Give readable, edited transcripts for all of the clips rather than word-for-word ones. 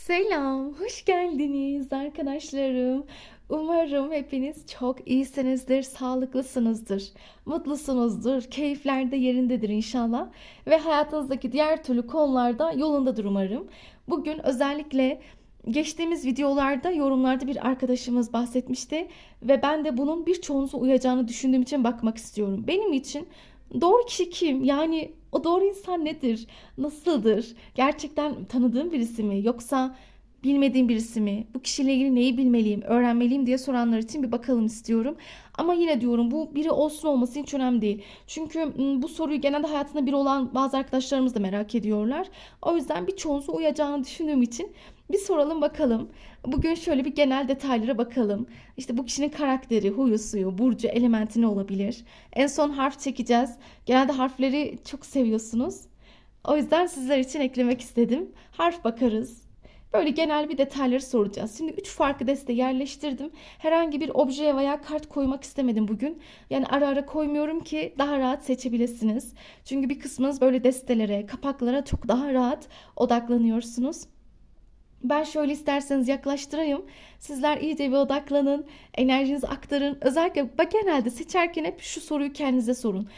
Selam, hoş geldiniz arkadaşlarım. Umarım hepiniz çok iyisinizdir, sağlıklısınızdır, mutlusunuzdur, keyifler de yerindedir inşallah. Ve hayatınızdaki diğer türlü konularda yolundadır umarım. Bugün özellikle geçtiğimiz videolarda yorumlarda bir arkadaşımız bahsetmişti. Ve ben de bunun birçoğunuza uyacağını düşündüğüm için bakmak istiyorum. Benim için doğru kişi kim? Yani o doğru insan nedir? Nasıldır? Gerçekten tanıdığım birisi mi? Yoksa bilmediğim birisi mi? Bu kişiyle ilgili neyi bilmeliyim, öğrenmeliyim diye soranlar için bir bakalım istiyorum. Ama yine diyorum bu biri olsun olması hiç önemli değil. Çünkü bu soruyu genelde hayatında biri olan bazı arkadaşlarımız da merak ediyorlar. O yüzden birçoğunuza uyacağını düşündüğüm için bir soralım bakalım. Bugün şöyle bir genel detaylara bakalım. İşte bu kişinin karakteri, huyu suyu, burcu, elementi ne olabilir? En son harf çekeceğiz. Genelde harfleri çok seviyorsunuz. O yüzden sizler için eklemek istedim. Harf bakarız. Böyle genel bir detayları soracağız. Şimdi 3 farklı deste yerleştirdim. Herhangi bir obje veya kart koymak istemedim bugün. Yani ara ara koymuyorum ki daha rahat seçebilirsiniz. Çünkü bir kısmınız böyle destelere, kapaklara çok daha rahat odaklanıyorsunuz. Ben şöyle isterseniz yaklaştırayım. Sizler iyice bir odaklanın, enerjinizi aktarın. Özellikle bak genelde seçerken hep şu soruyu kendinize sorun.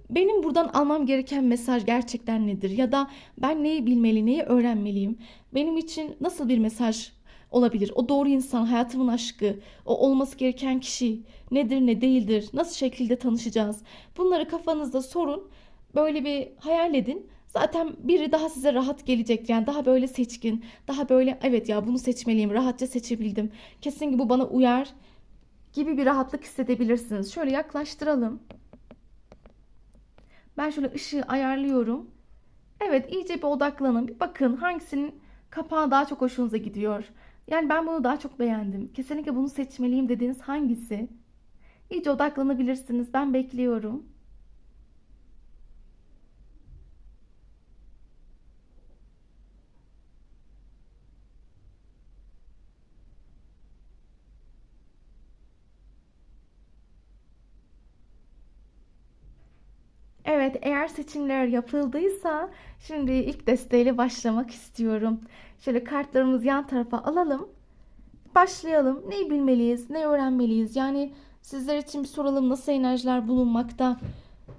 Benim buradan almam gereken mesaj gerçekten nedir? Ya da ben neyi bilmeli, neyi öğrenmeliyim? Benim için nasıl bir mesaj olabilir? O doğru insan, hayatımın aşkı, o olması gereken kişi nedir, ne değildir? Nasıl şekilde tanışacağız? Bunları kafanızda sorun. Böyle bir hayal edin. Zaten biri daha size rahat gelecektir. Yani daha böyle seçkin, daha böyle evet ya bunu seçmeliyim, rahatça seçebildim. Kesin bu bana uyar gibi bir rahatlık hissedebilirsiniz. Şöyle yaklaştıralım. Ben şöyle ışığı ayarlıyorum. Evet, iyice bir odaklanın. Bir bakın hangisinin kapağı daha çok hoşunuza gidiyor. Yani ben bunu daha çok beğendim. Kesinlikle bunu seçmeliyim dediğiniz hangisi? İyice odaklanabilirsiniz. Ben bekliyorum. Evet, eğer seçimler yapıldıysa şimdi ilk desteğiyle başlamak istiyorum. Şöyle kartlarımızı yan tarafa alalım. Başlayalım. Neyi bilmeliyiz, ne öğrenmeliyiz? Yani sizler için bir soralım nasıl enerjiler bulunmakta?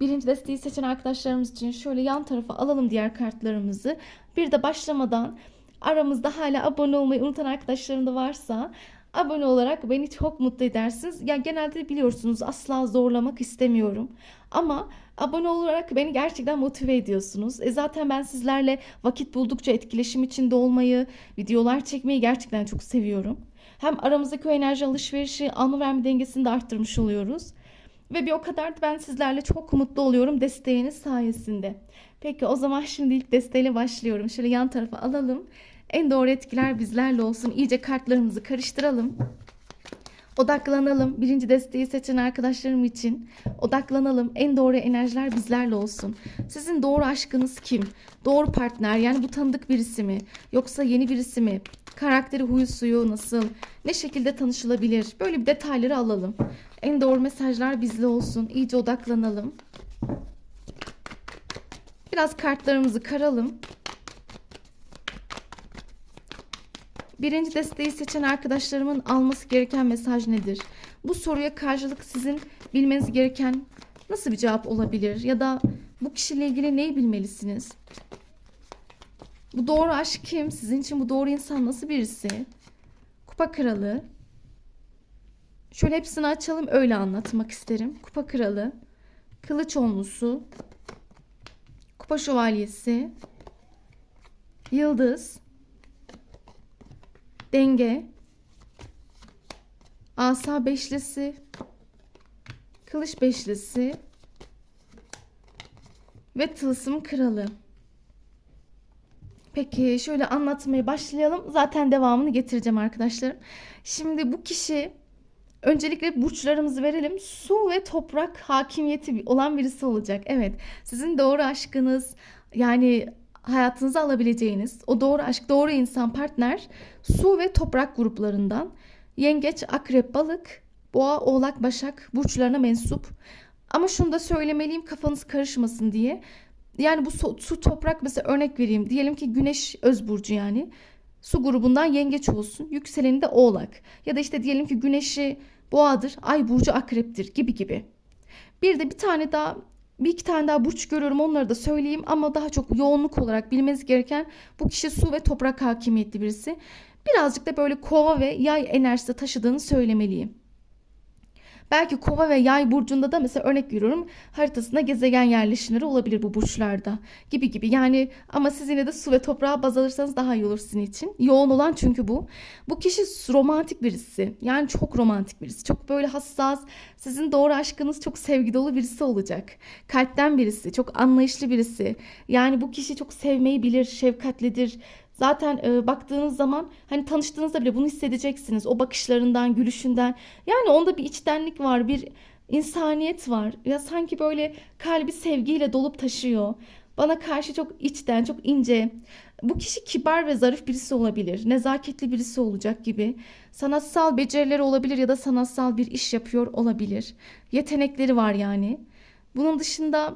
Birinci desteği seçen arkadaşlarımız için şöyle yan tarafa alalım diğer kartlarımızı. Bir de başlamadan aramızda hala abone olmayı unutan arkadaşlarım da varsa abone olarak beni çok mutlu edersiniz. Yani genelde biliyorsunuz asla zorlamak istemiyorum. Ama abone olarak beni gerçekten motive ediyorsunuz. Zaten ben sizlerle vakit buldukça etkileşim içinde olmayı, videolar çekmeyi gerçekten çok seviyorum. Hem aramızdaki o enerji alışverişi, alma verme dengesini de arttırmış oluyoruz. Ve bir o kadar da ben sizlerle çok mutlu oluyorum desteğiniz sayesinde. Peki o zaman şimdi ilk desteğiyle başlıyorum. Şöyle yan tarafa alalım. En doğru etkiler bizlerle olsun. İyice kartlarımızı karıştıralım. Odaklanalım. Birinci desteği seçen arkadaşlarım için odaklanalım. En doğru enerjiler bizlerle olsun. Sizin doğru aşkınız kim? Doğru partner yani bu tanıdık birisi mi? Yoksa yeni birisi mi? Karakteri, huyu, suyu nasıl? Ne şekilde tanışılabilir? Böyle bir detayları alalım. En doğru mesajlar bizle olsun. İyice odaklanalım. Biraz kartlarımızı karalım. Birinci desteği seçen arkadaşlarımın alması gereken mesaj nedir? Bu soruya karşılık sizin bilmeniz gereken nasıl bir cevap olabilir? Ya da bu kişiyle ilgili neyi bilmelisiniz? Bu doğru aşk kim? Sizin için bu doğru insan nasıl birisi? Kupa kralı. Şöyle hepsini açalım öyle anlatmak isterim. Kupa kralı. Kılıç onlusu. Kupa şövalyesi. Yıldız. Denge. Asa beşlisi. Kılıç beşlisi. Ve tılsım kralı. Peki şöyle anlatmaya başlayalım. Zaten devamını getireceğim arkadaşlar. Şimdi bu kişi öncelikle burçlarımızı verelim. Su ve toprak hakimiyeti olan birisi olacak. Evet, sizin doğru aşkınız yani hayatınıza alabileceğiniz o doğru aşk, doğru insan, partner su ve toprak gruplarından. Yengeç, akrep, balık, boğa, oğlak, başak burçlarına mensup. Ama şunu da söylemeliyim kafanız karışmasın diye. Yani bu su toprak mesela örnek vereyim. Diyelim ki güneş öz burcu yani. Su grubundan yengeç olsun. Yükseleni de oğlak. Ya da işte diyelim ki güneşi boğadır. Ay burcu akreptir gibi gibi. Bir de bir iki tane daha burç görüyorum, onları da söyleyeyim ama daha çok yoğunluk olarak bilmeniz gereken, bu kişi su ve toprak hakimiyetli birisi. Birazcık da böyle kova ve yay enerjisi taşıdığını söylemeliyim. Belki kova ve yay burcunda da mesela örnek veriyorum haritasında gezegen yerleşimleri olabilir bu burçlarda gibi gibi. Yani ama siz yine de su ve toprağa baz alırsanız daha iyi olur sizin için. Yoğun olan çünkü bu. Bu kişi romantik birisi. Yani çok romantik birisi. Çok böyle hassas. Sizin doğru aşkınız çok sevgi dolu birisi olacak. Kalpten birisi. Çok anlayışlı birisi. Yani bu kişi çok sevmeyi bilir. Şefkatlidir. Zaten baktığınız zaman hani tanıştığınızda bile bunu hissedeceksiniz. O bakışlarından, gülüşünden. Yani onda bir içtenlik var, bir insaniyet var. Ya sanki böyle kalbi sevgiyle dolup taşıyor. Bana karşı çok içten, çok ince. Bu kişi kibar ve zarif birisi olabilir. Nezaketli birisi olacak gibi. Sanatsal becerileri olabilir ya da sanatsal bir iş yapıyor olabilir. Yetenekleri var yani. Bunun dışında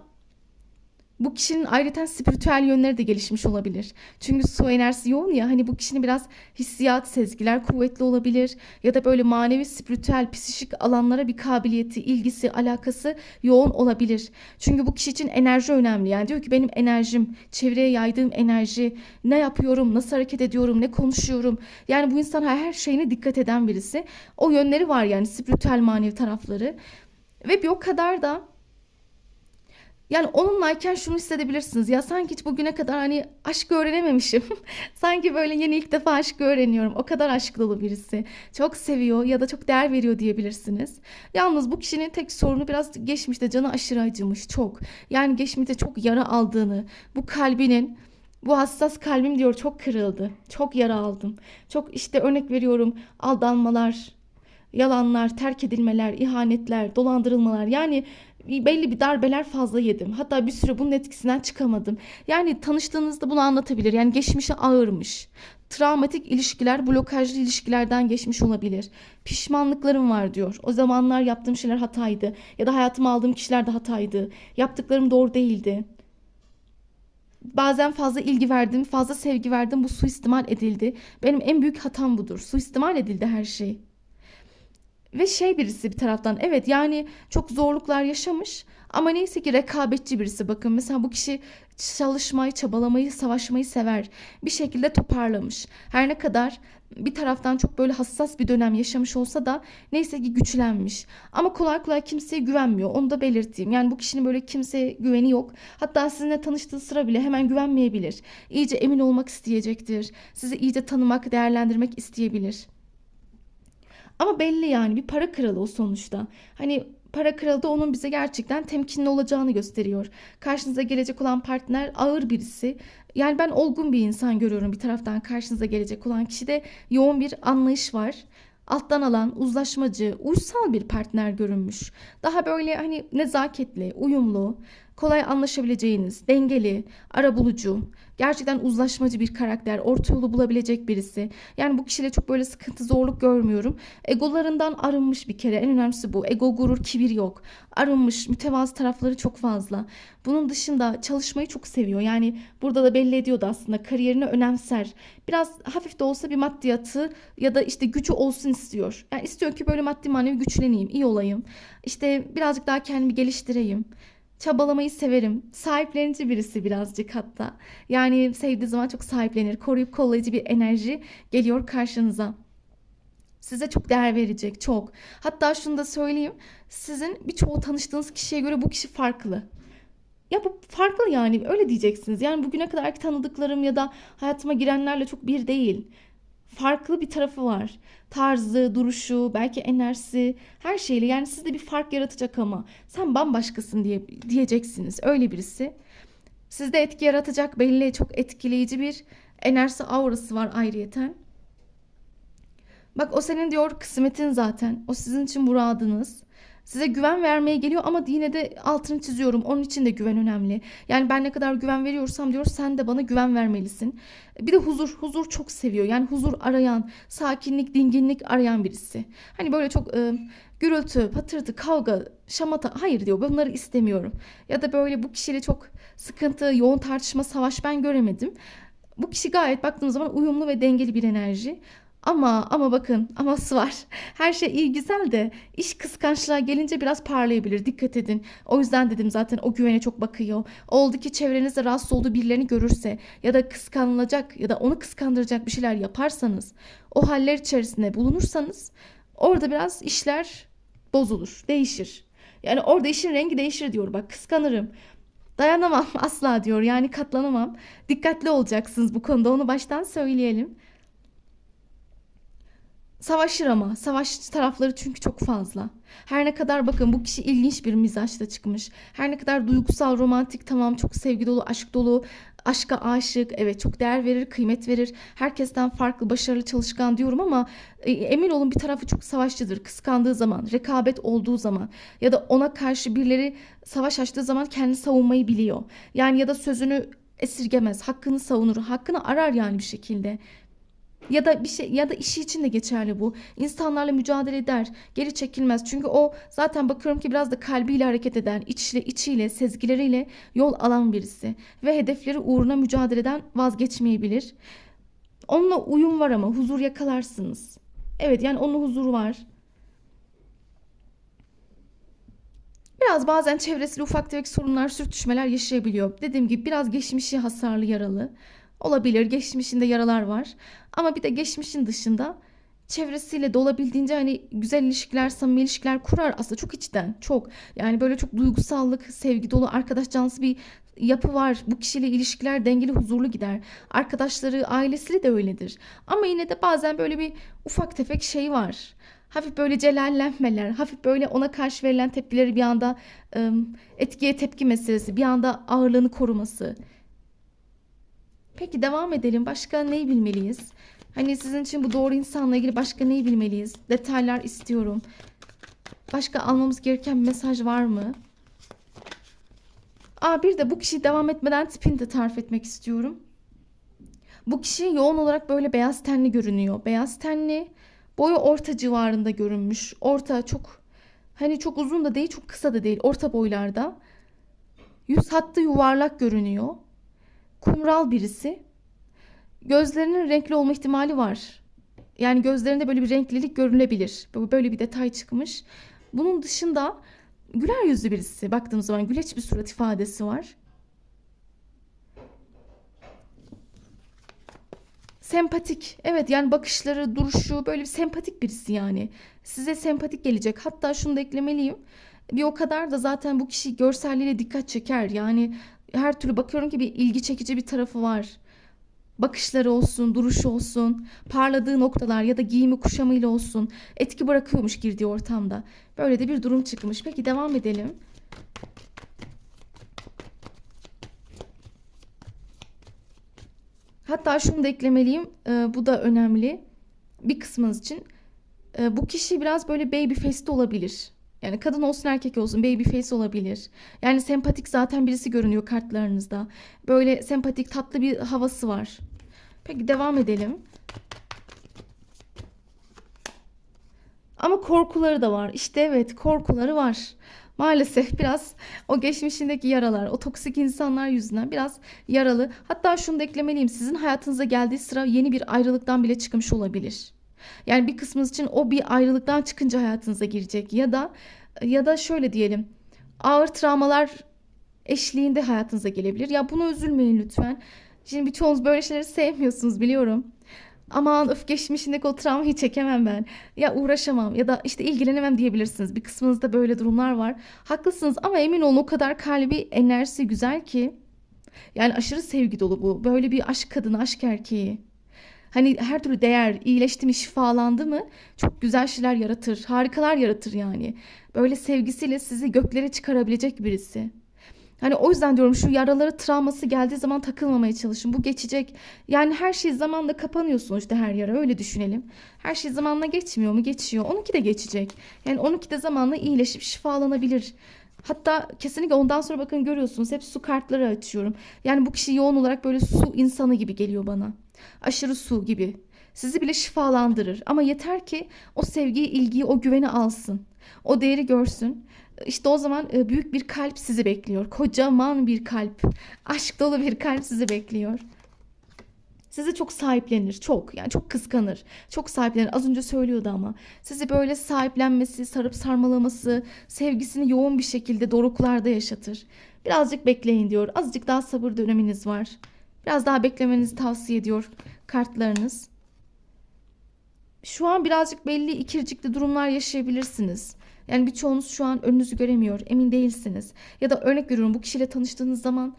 bu kişinin ayrıca spiritüel yönleri de gelişmiş olabilir. Çünkü su enerjisi yoğun ya, hani bu kişinin biraz hissiyat, sezgiler kuvvetli olabilir. Ya da böyle manevi, spiritüel, psikik alanlara bir kabiliyeti, ilgisi, alakası yoğun olabilir. Çünkü bu kişi için enerji önemli. Yani diyor ki benim enerjim, çevreye yaydığım enerji, ne yapıyorum, nasıl hareket ediyorum, ne konuşuyorum. Yani bu insan her şeyine dikkat eden birisi. O yönleri var yani, spiritüel manevi tarafları. Ve bir o kadar da yani onunlayken şunu hissedebilirsiniz. Ya sanki hiç bugüne kadar hani aşk öğrenememişim. Sanki böyle yeni ilk defa aşkı öğreniyorum. O kadar aşk dolu birisi. Çok seviyor ya da çok değer veriyor diyebilirsiniz. Yalnız bu kişinin tek sorunu biraz geçmişte canı aşırı acımış. Çok. Yani geçmişte çok yara aldığını, bu kalbinin, bu hassas kalbim diyor, çok kırıldı. Çok yara aldım. Çok işte örnek veriyorum, aldanmalar, yalanlar, terk edilmeler, ihanetler, dolandırılmalar. Yani belli bir darbeler fazla yedim. Hatta bir süre bunun etkisinden çıkamadım. Yani tanıştığınızda bunu anlatabilir. Yani geçmişe ağırmış. Travmatik ilişkiler, blokajlı ilişkilerden geçmiş olabilir. Pişmanlıklarım var diyor. O zamanlar yaptığım şeyler hataydı. Ya da hayatıma aldığım kişiler de hataydı. Yaptıklarım doğru değildi. Bazen fazla ilgi verdim, fazla sevgi verdim. Bu suistimal edildi. Benim en büyük hatam budur. Suistimal edildi her şey. Ve şey birisi bir taraftan, evet yani çok zorluklar yaşamış ama neyse ki rekabetçi birisi. Bakın mesela bu kişi çalışmayı, çabalamayı, savaşmayı sever. Bir şekilde toparlamış. Her ne kadar bir taraftan çok böyle hassas bir dönem yaşamış olsa da neyse ki güçlenmiş. Ama kolay kolay kimseye güvenmiyor. Onu da belirteyim. Yani bu kişinin böyle kimseye güveni yok. Hatta sizinle tanıştığı sıra bile hemen güvenmeyebilir. İyice emin olmak isteyecektir. Sizi iyice tanımak, değerlendirmek isteyebilir. Ama belli yani, bir para kralı o sonuçta. Hani para kralı da onun bize gerçekten temkinli olacağını gösteriyor. Karşınıza gelecek olan partner ağır birisi. Yani ben olgun bir insan görüyorum bir taraftan, karşınıza gelecek olan kişide yoğun bir anlayış var. Alttan alan, uzlaşmacı, uysal bir partner görünmüş. Daha böyle hani nezaketli, uyumlu, kolay anlaşabileceğiniz, dengeli, arabulucu, gerçekten uzlaşmacı bir karakter, orta yolu bulabilecek birisi. Yani bu kişiyle çok böyle sıkıntı, zorluk görmüyorum. Egolarından arınmış bir kere. En önemlisi bu. Ego, gurur, kibir yok. Arınmış, mütevazı tarafları çok fazla. Bunun dışında çalışmayı çok seviyor. Yani burada da belli ediyordu aslında. Kariyerini önemser. Biraz hafif de olsa bir maddiyatı ya da işte gücü olsun istiyor. Yani istiyor ki böyle maddi manevi güçleneyim, iyi olayım. İşte birazcık daha kendimi geliştireyim. Çabalamayı severim. Sahiplenici birisi birazcık hatta. Yani sevdiği zaman çok sahiplenir. Koruyup kollayıcı bir enerji geliyor karşınıza. Size çok değer verecek, çok. Hatta şunu da söyleyeyim. Sizin birçoğu tanıştığınız kişiye göre bu kişi farklı. Ya bu farklı yani, öyle diyeceksiniz. Yani bugüne kadarki tanıdıklarım ya da hayatıma girenlerle çok bir değil. Farklı bir tarafı var. Tarzı, duruşu, belki enerjisi, her şeyle yani sizde bir fark yaratacak ama sen bambaşkasın diyeceksiniz. Öyle birisi. Sizde etki yaratacak, belli, çok etkileyici bir enerjisi, aurası var ayrıyeten. Bak o senin diyor kısmetin zaten. O sizin için muradınız. Size güven vermeye geliyor ama yine de altını çiziyorum. Onun için de güven önemli. Yani ben ne kadar güven veriyorsam diyor, sen de bana güven vermelisin. Bir de huzur. Huzur çok seviyor. Yani huzur arayan, sakinlik, dinginlik arayan birisi. Hani böyle çok gürültü, patırtı, kavga, şamata. Hayır diyor, bunları istemiyorum. Ya da böyle bu kişiyle çok sıkıntı, yoğun tartışma, savaş ben göremedim. Bu kişi gayet baktığımız zaman uyumlu ve dengeli bir enerji. Ama bakın, aması var. Her şey iyi güzel de iş kıskançlığa gelince biraz parlayabilir. Dikkat edin. O yüzden dedim zaten, o güvene çok bakıyor. Oldu ki çevrenizde rahatsız olduğu birilerini görürse ya da kıskanılacak ya da onu kıskandıracak bir şeyler yaparsanız, o haller içerisinde bulunursanız orada biraz işler bozulur, değişir. Yani orada işin rengi değişir diyor. Bak, kıskanırım. Dayanamam asla diyor. Yani katlanamam. Dikkatli olacaksınız bu konuda. Onu baştan söyleyelim. Savaşır ama. Savaş tarafları çünkü çok fazla. Her ne kadar, bakın, bu kişi ilginç bir mizaçta çıkmış. Her ne kadar duygusal, romantik, tamam, çok sevgi dolu, aşk dolu, aşka aşık, evet, çok değer verir, kıymet verir. Herkesten farklı, başarılı, çalışkan diyorum ama emin olun bir tarafı çok savaşçıdır. Kıskandığı zaman, rekabet olduğu zaman ya da ona karşı birileri savaş açtığı zaman kendini savunmayı biliyor. Yani ya da sözünü esirgemez, hakkını savunur, hakkını arar yani bir şekilde. Ya da bir şey, ya da işi için de geçerli bu. İnsanlarla mücadele eder, geri çekilmez. Çünkü o zaten bakıyorum ki biraz da kalbiyle hareket eden, içiyle, sezgileriyle yol alan birisi ve hedefleri uğruna mücadeleden vazgeçmeyebilir. Onunla uyum var ama huzur yakalarsınız. Evet, yani onun huzuru var. Biraz bazen çevresiyle ufak tefek sorunlar, sürtüşmeler yaşayabiliyor. Dediğim gibi biraz geçmişi hasarlı, yaralı. Olabilir, geçmişinde yaralar var. Ama bir de geçmişin dışında çevresiyle de olabildiğince hani güzel ilişkiler, samimi ilişkiler kurar aslında, çok içten, çok. Yani böyle çok duygusallık, sevgi dolu, arkadaş canlısı bir yapı var. Bu kişiyle ilişkiler dengeli, huzurlu gider. Arkadaşları, ailesiyle de öyledir. Ama yine de bazen böyle bir ufak tefek şey var. Hafif böyle celallenmeler, hafif böyle ona karşı verilen tepkileri bir anda etkiye tepki meselesi, bir anda ağırlığını koruması. Peki devam edelim. Başka neyi bilmeliyiz? Hani sizin için bu doğru insanla ilgili başka neyi bilmeliyiz? Detaylar istiyorum. Başka almamız gereken bir mesaj var mı? Bir de bu kişi devam etmeden tipini de tarif etmek istiyorum. Bu kişi yoğun olarak böyle beyaz tenli görünüyor. Beyaz tenli, boyu orta civarında görünmüş. Orta, çok hani çok uzun da değil, çok kısa da değil. Orta boylarda. Yüz hattı yuvarlak görünüyor. Kumral birisi. Gözlerinin renkli olma ihtimali var. Yani gözlerinde böyle bir renklilik görülebilir. Böyle bir detay çıkmış. Bunun dışında güler yüzlü birisi. Baktığımız zaman güleç bir surat ifadesi var. Sempatik. Evet, yani bakışları, duruşu böyle bir sempatik birisi yani. Size sempatik gelecek. Hatta şunu da eklemeliyim. Bir o kadar da zaten bu kişi görselliğiyle dikkat çeker. Yani her türlü bakıyorum ki bir ilgi çekici bir tarafı var. Bakışları olsun, duruşu olsun, parladığı noktalar ya da giyimi kuşamıyla olsun etki bırakıyormuş girdiği ortamda. Böyle de bir durum çıkmış. Peki devam edelim. Hatta şunu da eklemeliyim. Bu da önemli. Bir kısmınız için. Bu kişi biraz böyle baby face'te olabilir. Yani kadın olsun erkek olsun baby face olabilir. Yani sempatik zaten birisi görünüyor kartlarınızda. Böyle sempatik, tatlı bir havası var. Peki devam edelim. Ama korkuları da var. İşte evet, korkuları var. Maalesef biraz o geçmişindeki yaralar, o toksik insanlar yüzünden biraz yaralı. Hatta şunu da eklemeliyim. Sizin hayatınıza geldiği sıra yeni bir ayrılıktan bile çıkmış olabilir. Yani bir kısmınız için o bir ayrılıktan çıkınca hayatınıza girecek ya da şöyle diyelim. Ağır travmalar eşliğinde hayatınıza gelebilir. Ya buna üzülmeyin lütfen. Şimdi birçoğunuz böyle şeyleri sevmiyorsunuz, biliyorum. Aman öf, geçmişindeki o travmayı çekemem ben. Ya uğraşamam ya da işte ilgilenemem diyebilirsiniz. Bir kısmınızda böyle durumlar var. Haklısınız ama emin olun o kadar kalbi, enerjisi güzel ki. Yani aşırı sevgi dolu bu. Böyle bir aşk kadını, aşk erkeği. Hani her türlü değer, iyileşti mi, şifalandı mı çok güzel şeyler yaratır. Harikalar yaratır yani. Böyle sevgisiyle sizi göklere çıkarabilecek birisi. Hani o yüzden diyorum, şu yaraları, travması geldiği zaman takılmamaya çalışın. Bu geçecek. Yani her şey zamanla kapanıyor sonuçta, her yara, öyle düşünelim. Her şey zamanla geçmiyor mu? Geçiyor. Onunki de geçecek. Yani onunki de zamanla iyileşip şifalanabilir. Hatta kesinlikle ondan sonra bakın, görüyorsunuz hep su kartları açıyorum. Yani bu kişi yoğun olarak böyle su insanı gibi geliyor bana. Aşırı su gibi. Sizi bile şifalandırır. Ama yeter ki o sevgiyi, ilgiyi, o güveni alsın. O değeri görsün. İşte o zaman büyük bir kalp sizi bekliyor. Kocaman bir kalp. Aşk dolu bir kalp sizi bekliyor. Sizi çok sahiplenir, çok yani çok kıskanır, çok sahiplenir. Az önce söylüyordu ama sizi böyle sahiplenmesi, sarıp sarmalaması, sevgisini yoğun bir şekilde doruklarda yaşatır. Birazcık bekleyin diyor. Azıcık daha sabır döneminiz var. Biraz daha beklemenizi tavsiye ediyor kartlarınız. Şu an birazcık belli ikircikli durumlar yaşayabilirsiniz. Yani birçoğunuz şu an önünüzü göremiyor, emin değilsiniz. Ya da örnek veriyorum, bu kişiyle tanıştığınız zaman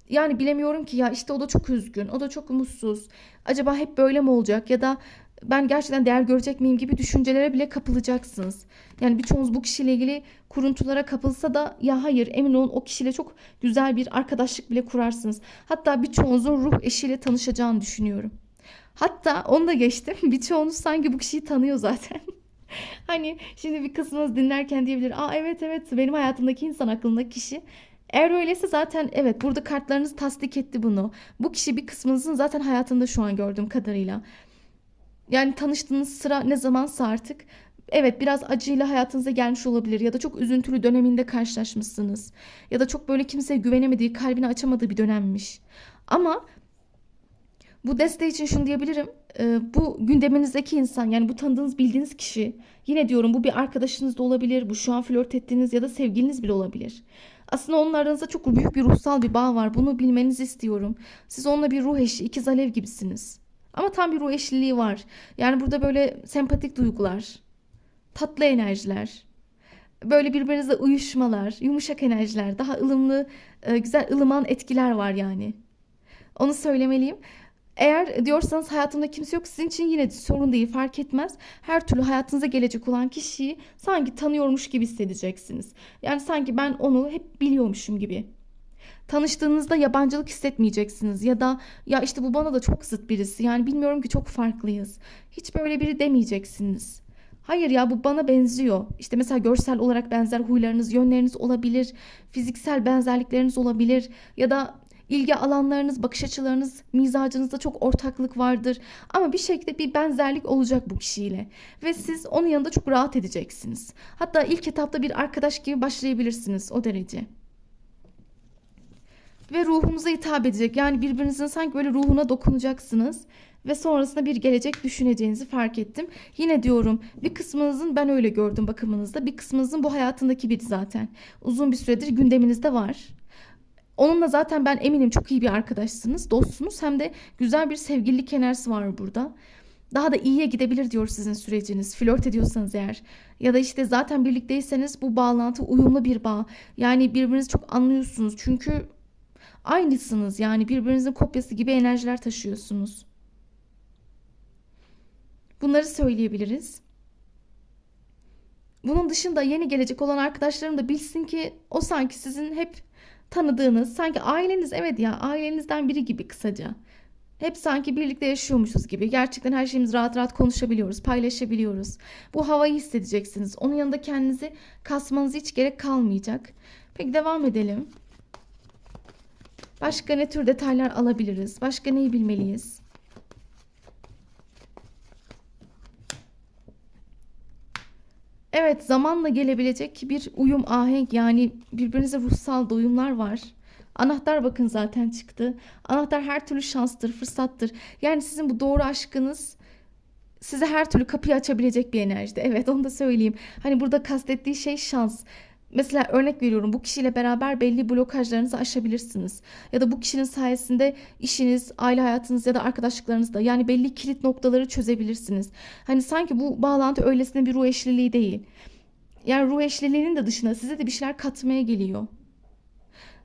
yani bilemiyorum ki, ya işte o da çok üzgün, o da çok mutsuz. Acaba hep böyle mi olacak, ya da ben gerçekten değer görecek miyim gibi düşüncelere bile kapılacaksınız. Yani birçoğunuz bu kişiyle ilgili kuruntulara kapılsa da ya hayır, emin olun o kişiyle çok güzel bir arkadaşlık bile kurarsınız. Hatta birçoğunuzun ruh eşiyle tanışacağını düşünüyorum. Hatta onu da geçtim. Birçoğunuz sanki bu kişiyi tanıyor zaten. Hani şimdi bir kısmınız dinlerken diyebilir, aa evet evet, benim hayatımdaki insan, aklımdaki kişi. Eğer öyleyse zaten evet, burada kartlarınız tasdik etti bunu. Bu kişi bir kısmınızın zaten hayatında şu an gördüğüm kadarıyla. Yani tanıştığınız sıra ne zamansa artık, evet, biraz acıyla hayatınıza gelmiş olabilir ya da çok üzüntülü döneminde karşılaşmışsınız. Ya da çok böyle kimseye güvenemediği, kalbini açamadığı bir dönemmiş. Ama bu desteği için şunu diyebilirim. Bu gündeminizdeki insan, yani bu tanıdığınız, bildiğiniz kişi, yine diyorum, bu bir arkadaşınız da olabilir. Bu şu an flört ettiğiniz ya da sevgiliniz bile olabilir. Aslında onunla aranızda çok büyük bir ruhsal bir bağ var. Bunu bilmenizi istiyorum. Siz onunla bir ruh eşi, ikiz alev gibisiniz. Ama tam bir ruh eşliliği var. Yani burada böyle sempatik duygular, tatlı enerjiler, böyle birbirinize uyuşmalar, yumuşak enerjiler, daha ılımlı, güzel ılıman etkiler var yani. Onu söylemeliyim. Eğer diyorsanız hayatımda kimse yok, sizin için yine sorun değil, fark etmez. Her türlü hayatınıza gelecek olan kişiyi sanki tanıyormuş gibi hissedeceksiniz. Yani sanki ben onu hep biliyormuşum gibi. Tanıştığınızda yabancılık hissetmeyeceksiniz ya da ya işte bu bana da çok zıt birisi, yani bilmiyorum ki, çok farklıyız. Hiç böyle biri demeyeceksiniz. Hayır ya, bu bana benziyor. İşte mesela görsel olarak benzer huylarınız, yönleriniz olabilir. Fiziksel benzerlikleriniz olabilir. Ya da ilgi alanlarınız, bakış açılarınız, mizacınızda çok ortaklık vardır. Ama bir şekilde bir benzerlik olacak bu kişiyle. Ve siz onun yanında çok rahat edeceksiniz. Hatta ilk etapta bir arkadaş gibi başlayabilirsiniz, o derece. Ve ruhunuza hitap edecek. Yani birbirinizin sanki böyle ruhuna dokunacaksınız. Ve sonrasında bir gelecek düşüneceğinizi fark ettim. Yine diyorum, bir kısmınızın, ben öyle gördüm bakımınızda, bir kısmınızın bu hayatındaki biri zaten. Uzun bir süredir gündeminizde var. Onunla zaten ben eminim çok iyi bir arkadaşsınız, dostsunuz. Hem de güzel bir sevgililik enerjisi var burada. Daha da iyiye gidebilir diyor sizin süreciniz. Flört ediyorsanız eğer. Ya da işte zaten birlikteyseniz bu bağlantı uyumlu bir bağ. Yani birbirinizi çok anlıyorsunuz. Çünkü aynısınız, yani birbirinizin kopyası gibi enerjiler taşıyorsunuz. Bunları söyleyebiliriz. Bunun dışında yeni gelecek olan arkadaşlarım da bilsin ki o sanki sizin hep tanıdığınız, sanki aileniz, evet ya, ailenizden biri gibi kısaca. Hep sanki birlikte yaşıyormuşuz gibi. Gerçekten her şeyimizi rahat rahat konuşabiliyoruz, paylaşabiliyoruz. Bu havayı hissedeceksiniz. Onun yanında kendinizi kasmanıza hiç gerek kalmayacak. Peki devam edelim. Başka ne tür detaylar alabiliriz? Başka neyi bilmeliyiz? Evet, zamanla gelebilecek bir uyum, ahenk, yani birbirinize ruhsal uyumlar var. Anahtar bakın zaten çıktı. Anahtar her türlü şanstır, fırsattır. Yani sizin bu doğru aşkınız size her türlü kapıyı açabilecek bir enerjide. Evet, onu da söyleyeyim. Hani burada kastettiği şey şans. Mesela örnek veriyorum, bu kişiyle beraber belli blokajlarınızı aşabilirsiniz. Ya da bu kişinin sayesinde işiniz, aile hayatınız ya da arkadaşlıklarınızda, yani belli kilit noktaları çözebilirsiniz. Hani sanki bu bağlantı öylesine bir ruh eşliliği değil. Yani ruh eşliliğinin de dışına size de bir şeyler katmaya geliyor.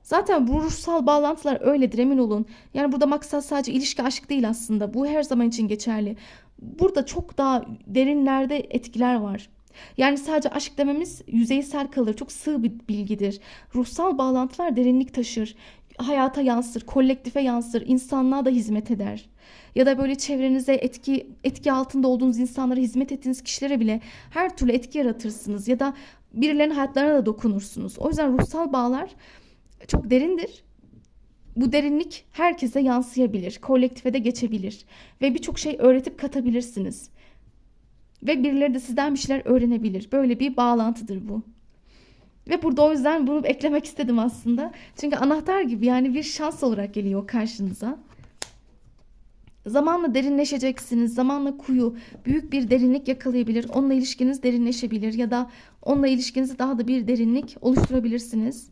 Zaten bu ruhsal bağlantılar öyledir, emin olun. Yani burada maksat sadece ilişki, aşk değil aslında. Bu her zaman için geçerli. Burada çok daha derinlerde etkiler var. Yani sadece aşk dememiz yüzeysel kalır. Çok sığ bir bilgidir. Ruhsal bağlantılar derinlik taşır. Hayata yansır, kolektife yansır, insanlığa da hizmet eder. Ya da böyle çevrenize etki altında olduğunuz insanlara, hizmet ettiğiniz kişilere bile her türlü etki yaratırsınız. Ya da birilerinin hayatlarına da dokunursunuz. O yüzden ruhsal bağlar çok derindir. Bu derinlik herkese yansıyabilir, kolektife de geçebilir ve birçok şey öğretip katabilirsiniz. Ve birileri de sizden bir şeyler öğrenebilir. Böyle bir bağlantıdır bu. Ve burada o yüzden bunu eklemek istedim aslında. Çünkü anahtar gibi, yani bir şans olarak geliyor karşınıza. Zamanla derinleşeceksiniz. Zamanla kuyu büyük bir derinlik yakalayabilir. Onunla ilişkiniz derinleşebilir ya da onunla ilişkinizi daha da bir derinlik oluşturabilirsiniz.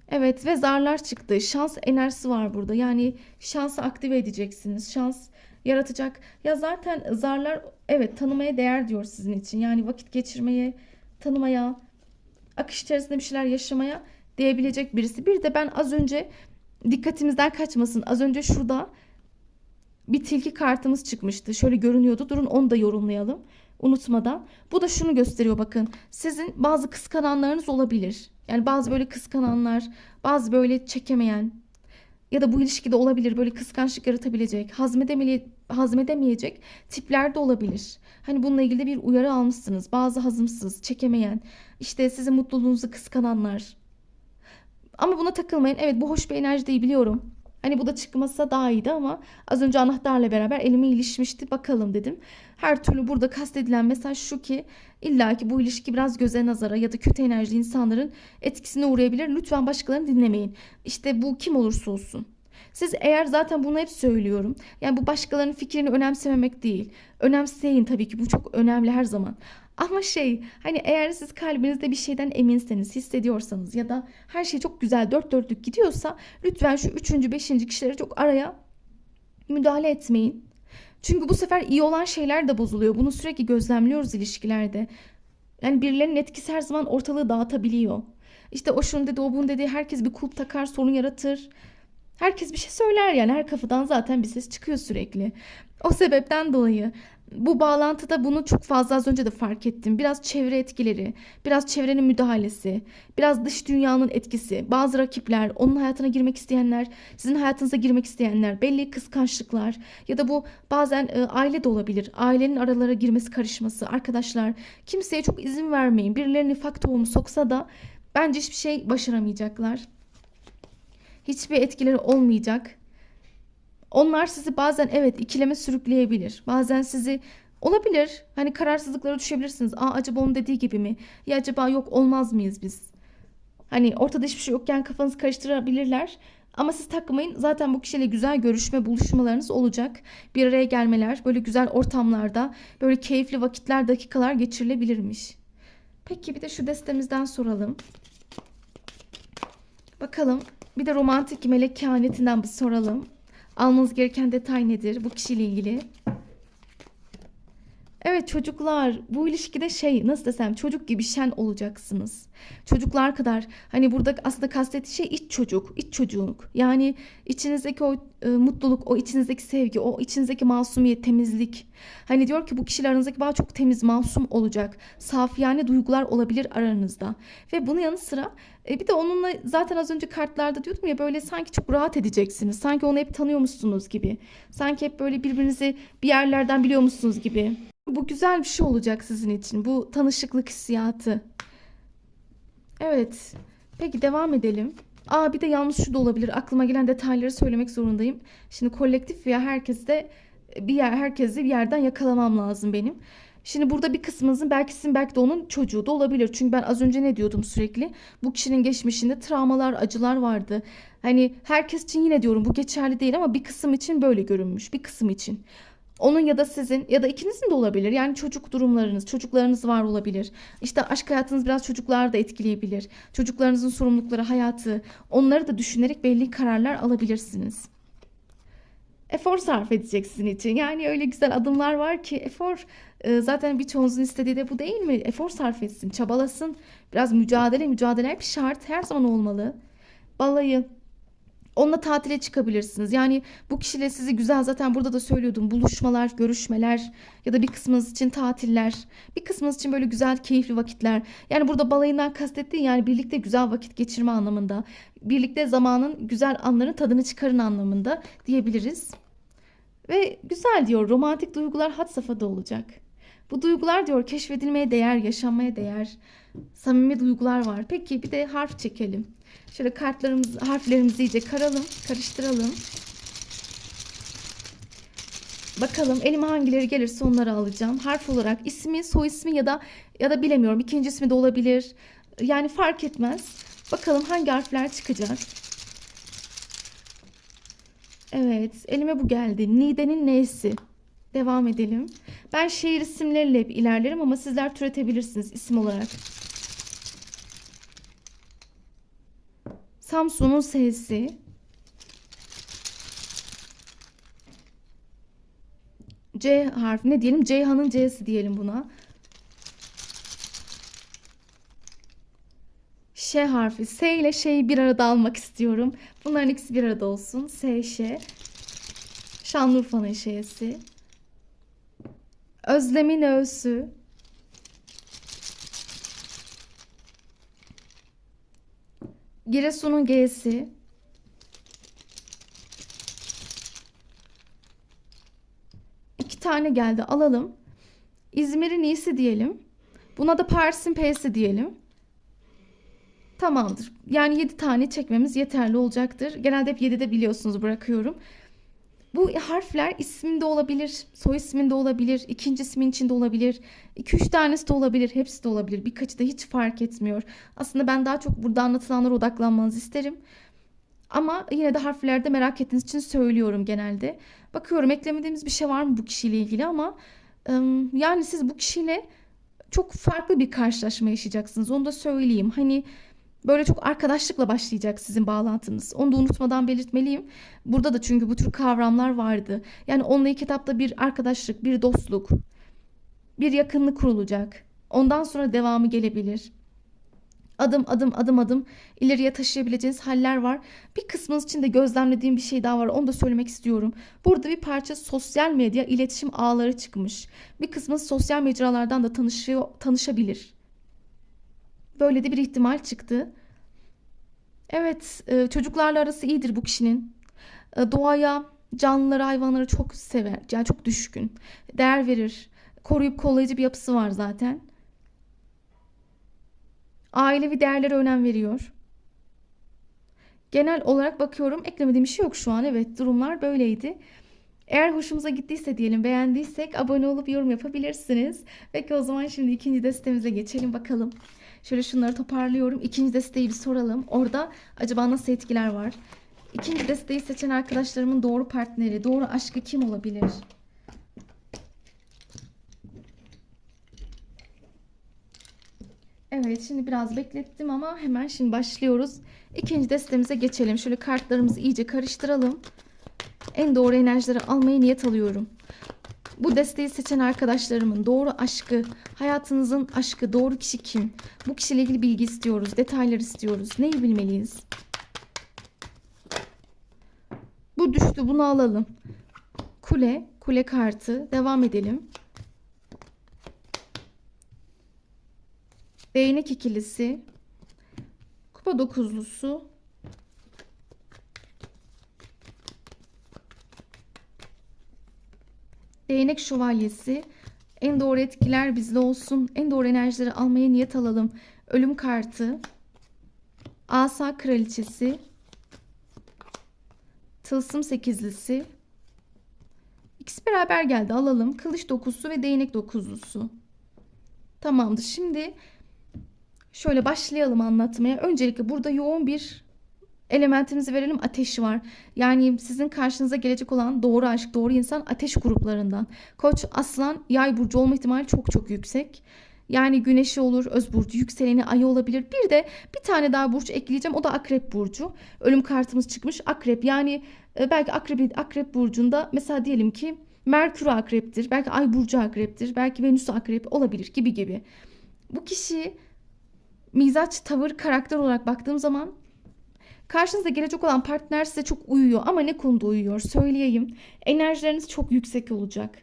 Evet ve zarlar çıktı. Şans enerjisi var burada. Yani şansı aktive edeceksiniz. Şans yaratacak. Ya zaten zarlar evet tanımaya değer diyor sizin için. Yani vakit geçirmeye, tanımaya, akış içerisinde bir şeyler yaşamaya diyebilecek birisi. Bir de ben az önce dikkatimizden kaçmasın. Az önce şurada bir tilki kartımız çıkmıştı. Şöyle görünüyordu. Durun onu da yorumlayalım. Unutmadan. Bu da şunu gösteriyor bakın. Sizin bazı kıskananlarınız olabilir. Yani bazı böyle kıskananlar, bazı böyle çekemeyen ya da bu ilişkide olabilir böyle kıskançlık yaratabilecek, hazmedemeyecek tipler de olabilir. Hani bununla ilgili de bir uyarı almışsınız. Bazı hazımsız, çekemeyen, işte sizin mutluluğunuzu kıskananlar. Ama buna takılmayın. Evet bu hoş bir enerji değil biliyorum. Hani bu da çıkmasa daha iyiydi ama az önce anahtarla beraber elime ilişmişti. Bakalım dedim. Her türlü burada kastedilen mesaj şu ki illaki bu ilişki biraz göze nazara ya da kötü enerjili insanların etkisine uğrayabilir. Lütfen başkalarını dinlemeyin. İşte bu kim olursa olsun. Siz eğer zaten bunu hep söylüyorum. Yani bu başkalarının fikrini önemsememek değil. Önemseyin tabii ki bu çok önemli her zaman. Ama hani eğer siz kalbinizde bir şeyden eminseniz, hissediyorsanız ya da her şey çok güzel dört dörtlük gidiyorsa lütfen şu üçüncü, beşinci kişilere çok araya müdahale etmeyin. Çünkü bu sefer iyi olan şeyler de bozuluyor. Bunu sürekli gözlemliyoruz ilişkilerde. Yani birilerinin etkisi her zaman ortalığı dağıtabiliyor. İşte o şunu dedi, o bunu dedi. Herkes bir kulp takar, sorun yaratır. Herkes bir şey söyler yani her kafadan zaten bir ses çıkıyor sürekli. O sebepten dolayı bu bağlantıda bunu çok fazla az önce de fark ettim. Biraz çevre etkileri, biraz çevrenin müdahalesi, biraz dış dünyanın etkisi, bazı rakipler, onun hayatına girmek isteyenler, sizin hayatınıza girmek isteyenler, belli kıskançlıklar ya da bu bazen aile de olabilir. Ailenin aralara girmesi, karışması, arkadaşlar kimseye çok izin vermeyin. Birileri nifak tohumu soksa da bence hiçbir şey başaramayacaklar. Hiçbir etkileri olmayacak. Onlar sizi bazen evet ikileme sürükleyebilir. Bazen sizi olabilir. Hani kararsızlıklara düşebilirsiniz. Acaba onun dediği gibi mi? Ya acaba yok olmaz mıyız biz? Hani ortada hiçbir şey yokken kafanızı karıştırabilirler. Ama siz takmayın. Zaten bu kişiyle güzel görüşme, buluşmalarınız olacak. Bir araya gelmeler, böyle güzel ortamlarda, böyle keyifli vakitler, dakikalar geçirilebilirmiş. Peki bir de şu destemizden soralım. Bakalım. Bir de romantik melek kehanetinden bir soralım. Almanız gereken detay nedir bu kişiyle ilgili? Evet çocuklar bu ilişkide nasıl desem çocuk gibi şen olacaksınız. Çocuklar kadar hani burada aslında kastettiği şey iç çocuk, iç çocukluk. Yani içinizdeki o mutluluk, o içinizdeki sevgi, o içinizdeki masumiyet, temizlik. Hani diyor ki bu kişiyle aranızdaki bağ çok temiz, masum olacak. Safiyane duygular olabilir aranızda. Ve bunun yanı sıra bir de onunla zaten az önce kartlarda diyordum ya böyle sanki çok rahat edeceksiniz. Sanki onu hep tanıyormuşsunuz gibi. Sanki hep böyle birbirinizi bir yerlerden biliyormuşsunuz gibi. Bu güzel bir şey olacak sizin için. Bu tanışıklık hissiyatı. Evet. Peki devam edelim. Bir de yalnız şu da olabilir. Aklıma gelen detayları söylemek zorundayım. Şimdi kolektif veya herkesi bir yerden yakalamam lazım benim. Şimdi burada bir kısmınızın belki sizin belki de onun çocuğu da olabilir. Çünkü ben az önce ne diyordum sürekli? Bu kişinin geçmişinde travmalar, acılar vardı. Hani herkes için yine diyorum bu geçerli değil ama bir kısım için böyle görünmüş. Bir kısım için. Onun ya da sizin ya da ikinizin de olabilir. Yani çocuk durumlarınız, çocuklarınız var olabilir. İşte aşk hayatınız biraz çocukları da etkileyebilir. Çocuklarınızın sorumlulukları, hayatı, onları da düşünerek belli kararlar alabilirsiniz. Efor sarf edecek sizin için. Yani öyle güzel adımlar var ki zaten birçoğunuzun istediği de bu değil mi? Efor sarf etsin, çabalasın. Biraz mücadele bir şart her zaman olmalı. Balayı. Onunla tatile çıkabilirsiniz. Yani bu kişiyle sizi güzel zaten burada da söylüyordum. Buluşmalar, görüşmeler ya da bir kısmınız için tatiller. Bir kısmınız için böyle güzel, keyifli vakitler. Yani burada balayından kastettiğim yani birlikte güzel vakit geçirme anlamında. Birlikte zamanın güzel anların tadını çıkarın anlamında diyebiliriz. Ve güzel diyor romantik duygular had safhada olacak. Bu duygular diyor keşfedilmeye değer, yaşanmaya değer. Samimi duygular var. Peki bir de harf çekelim. Şöyle harflerimizi iyice karıştıralım. Bakalım elime hangileri gelirse onları alacağım. Harf olarak ismi, soy ismi ya da bilemiyorum. İkinci ismi de olabilir. Yani fark etmez. Bakalım hangi harfler çıkacak. Evet, elime bu geldi. Nide'nin N'si. Devam edelim. Ben şehir isimleriyle hep ilerlerim ama sizler türetebilirsiniz isim olarak. Samsun'un S'si. C harfi ne diyelim? Ceyhan'ın C'si diyelim buna. Ş harfi. S ile Ş'yi bir arada almak istiyorum. Bunların ikisi bir arada olsun. S, Ş. Şanlıurfa'nın Ş'si. Özlem'in Ö'sü. Giresun'un G'si. İki tane geldi, alalım. İzmir'in İ'si diyelim. Buna da Paris'in P'si diyelim. Tamamdır. Yani 7 tane çekmemiz yeterli olacaktır. Genelde hep 7'de biliyorsunuz bırakıyorum. Bu harfler isminde olabilir, soy isminde olabilir, ikinci ismin içinde olabilir, 2-3 tanesi de olabilir, hepsi de olabilir. Birkaçı da hiç fark etmiyor. Aslında ben daha çok burada anlatılanlara odaklanmanızı isterim. Ama yine de harflerde merak ettiğiniz için söylüyorum genelde. Bakıyorum eklemediğimiz bir şey var mı bu kişiyle ilgili ama yani siz bu kişiyle çok farklı bir karşılaşma yaşayacaksınız. Onu da söyleyeyim. Hani böyle çok arkadaşlıkla başlayacak sizin bağlantınız. Onu da unutmadan belirtmeliyim. Burada da çünkü bu tür kavramlar vardı. Yani onunla ilk etapta bir arkadaşlık, bir dostluk, bir yakınlık kurulacak. Ondan sonra devamı gelebilir. Adım adım adım adım ileriye taşıyabileceğiniz haller var. Bir kısmınız için de gözlemlediğim bir şey daha var. Onu da söylemek istiyorum. Burada bir parça sosyal medya iletişim ağları çıkmış. Bir kısmınız sosyal mecralardan da tanışabilir. Böyle de bir ihtimal çıktı. Evet, çocuklarla arası iyidir bu kişinin. Doğaya, canlılara, hayvanlara çok sever. Yani çok düşkün. Değer verir. Koruyup kollayıcı bir yapısı var zaten. Ailevi değerlere önem veriyor. Genel olarak bakıyorum eklemediğim bir şey yok şu an. Evet, durumlar böyleydi. Eğer hoşumuza gittiyse diyelim, beğendiysek abone olup yorum yapabilirsiniz. Peki o zaman şimdi ikinci destemize geçelim bakalım. Şöyle şunları toparlıyorum. İkinci desteği bir soralım. Orada acaba nasıl etkiler var? İkinci desteği seçen arkadaşlarımın doğru partneri, doğru aşkı kim olabilir? Evet, şimdi biraz beklettim ama hemen şimdi başlıyoruz. İkinci destemize geçelim. Şöyle kartlarımızı iyice karıştıralım. En doğru enerjileri almaya niyet alıyorum. Bu desteği seçen arkadaşlarımın doğru aşkı, hayatınızın aşkı, doğru kişi kim? Bu kişiyle ilgili bilgi istiyoruz, detaylar istiyoruz. Neyi bilmeliyiz? Bu düştü, bunu alalım. Kule, kule kartı. Devam edelim. Değnek ikilisi. Kupa dokuzlusu. Değnek şövalyesi. En doğru etkiler bizde olsun. En doğru enerjileri almaya niyet alalım. Ölüm kartı. Asa kraliçesi. Tılsım sekizlisi. İkisi beraber geldi, alalım. Kılıç dokuzusu ve değnek dokuzlusu. Tamamdır. Şimdi şöyle başlayalım anlatmaya. Öncelikle burada yoğun bir elementimizi verelim. Ateş var. Yani sizin karşınıza gelecek olan doğru aşk, doğru insan ateş gruplarından. Koç, Aslan, Yay burcu olma ihtimali çok çok yüksek. Yani güneşi olur, öz burcu, yükseleni ayı olabilir. Bir de bir tane daha burç ekleyeceğim. O da akrep burcu. Ölüm kartımız çıkmış. Akrep, yani belki akrep burcunda mesela diyelim ki Merkür akreptir. Belki ay burcu akreptir. Belki Venüs akrep olabilir gibi gibi. Bu kişi mizaç, tavır, karakter olarak baktığım zaman karşınıza gelecek olan partner size çok uyuyor ama ne konuda uyuyor söyleyeyim. Enerjileriniz çok yüksek olacak.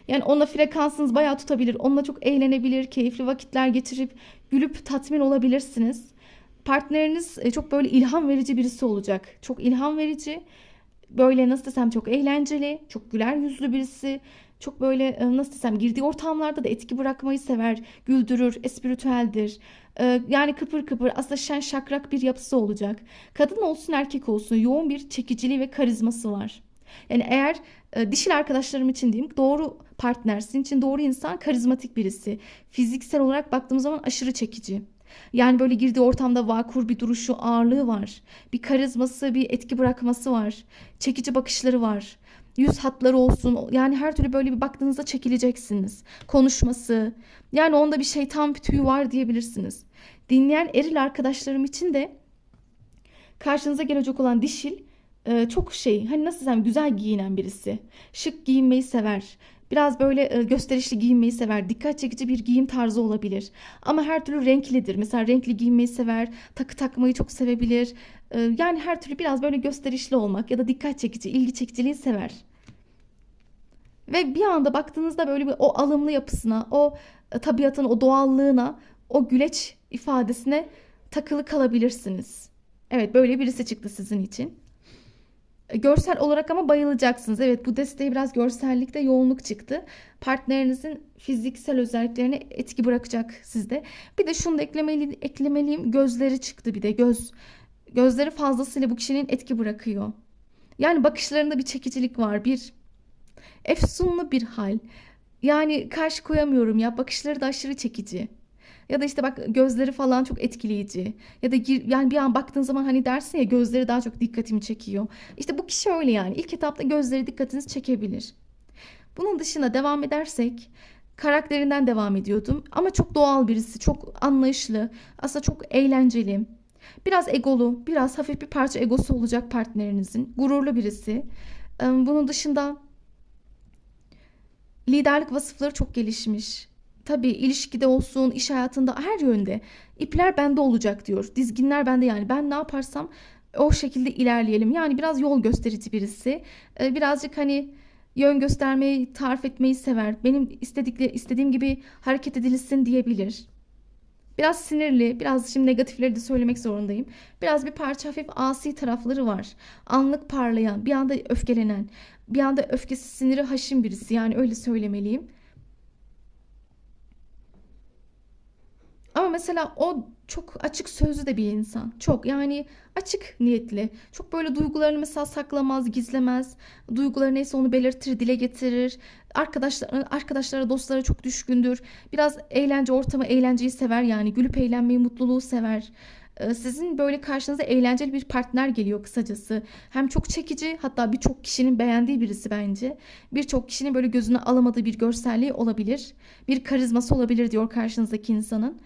Yani onunla frekansınız bayağı tutabilir. Onunla çok eğlenebilir, keyifli vakitler geçirip gülüp tatmin olabilirsiniz. Partneriniz çok böyle ilham verici birisi olacak. Çok ilham verici. Böyle nasıl desem çok eğlenceli, çok güler yüzlü birisi. Çok böyle nasıl desem girdiği ortamlarda da etki bırakmayı sever. Güldürür, espritüeldir. Yani kıpır kıpır aslında şen şakrak bir yapısı olacak. Kadın olsun erkek olsun yoğun bir çekiciliği ve karizması var. Yani eğer dişil arkadaşlarım için diyeyim doğru partner, sizin için doğru insan karizmatik birisi. Fiziksel olarak baktığımız zaman aşırı çekici. Yani böyle girdiği ortamda vakur bir duruşu, ağırlığı var. Bir karizması, bir etki bırakması var. Çekici bakışları var. Yüz hatları olsun. Yani her türlü böyle bir baktığınızda çekileceksiniz. Konuşması. Yani onda bir şeytan bir tüyü var diyebilirsiniz. Dinleyen eril arkadaşlarım için de karşınıza gelecek olan dişil çok hani nasıl desem güzel giyinen birisi. Şık giyinmeyi sever. Biraz böyle gösterişli giyinmeyi sever. Dikkat çekici bir giyim tarzı olabilir. Ama her türlü renklidir. Mesela renkli giyinmeyi sever. Takı takmayı çok sevebilir. Yani her türlü biraz böyle gösterişli olmak ya da dikkat çekici, ilgi çekiciliği sever. Ve bir anda baktığınızda böyle bir o alımlı yapısına, o tabiatın o doğallığına, o güleç ifadesine takılı kalabilirsiniz. Evet, böyle birisi çıktı sizin için. Görsel olarak ama bayılacaksınız. Evet, bu desteği biraz görsellikte yoğunluk çıktı. Partnerinizin fiziksel özelliklerine etki bırakacak sizde. Bir de şunu da eklemeliyim. Gözleri çıktı bir de. Gözleri fazlasıyla bu kişinin etki bırakıyor. Yani bakışlarında bir çekicilik var. Bir efsunlu bir hal. Yani karşı koyamıyorum ya. Bakışları da aşırı çekici. Ya da işte bak gözleri falan çok etkileyici. Ya da yani bir an baktığın zaman hani dersin ya gözleri daha çok dikkatimi çekiyor. İşte bu kişi öyle yani. İlk etapta gözleri dikkatinizi çekebilir. Bunun dışında devam edersek karakterinden devam ediyordum. Ama çok doğal birisi, çok anlayışlı, aslında çok eğlenceli. Biraz egolu, biraz hafif bir parça egosu olacak partnerinizin. Gururlu birisi. Bunun dışında liderlik vasıfları çok gelişmiş. Tabii ilişkide olsun, iş hayatında her yönde. İpler bende olacak diyor. Dizginler bende yani. Ben ne yaparsam o şekilde ilerleyelim. Yani biraz yol gösterici birisi. Birazcık hani yön göstermeyi, tarif etmeyi sever. Benim istediğim gibi hareket edilsin diyebilir. Biraz sinirli, biraz şimdi negatifleri de söylemek zorundayım. Biraz bir parça hafif asi tarafları var. Anlık parlayan, bir anda öfkelenen, bir anda öfkesi, siniri haşin birisi. Yani öyle söylemeliyim. Ama mesela o çok açık sözlü de bir insan. Çok yani açık niyetli. Çok böyle duygularını mesela saklamaz, gizlemez. Duyguları neyse onu belirtir, dile getirir. Arkadaşlara, dostlara çok düşkündür. Biraz eğlence ortamı, eğlenceyi sever yani. Gülüp eğlenmeyi, mutluluğu sever. Sizin böyle karşınıza eğlenceli bir partner geliyor kısacası. Hem çok çekici, hatta birçok kişinin beğendiği birisi bence. Birçok kişinin böyle gözüne alamadığı bir görselliği olabilir. Bir karizması olabilir diyor karşınızdaki insanın.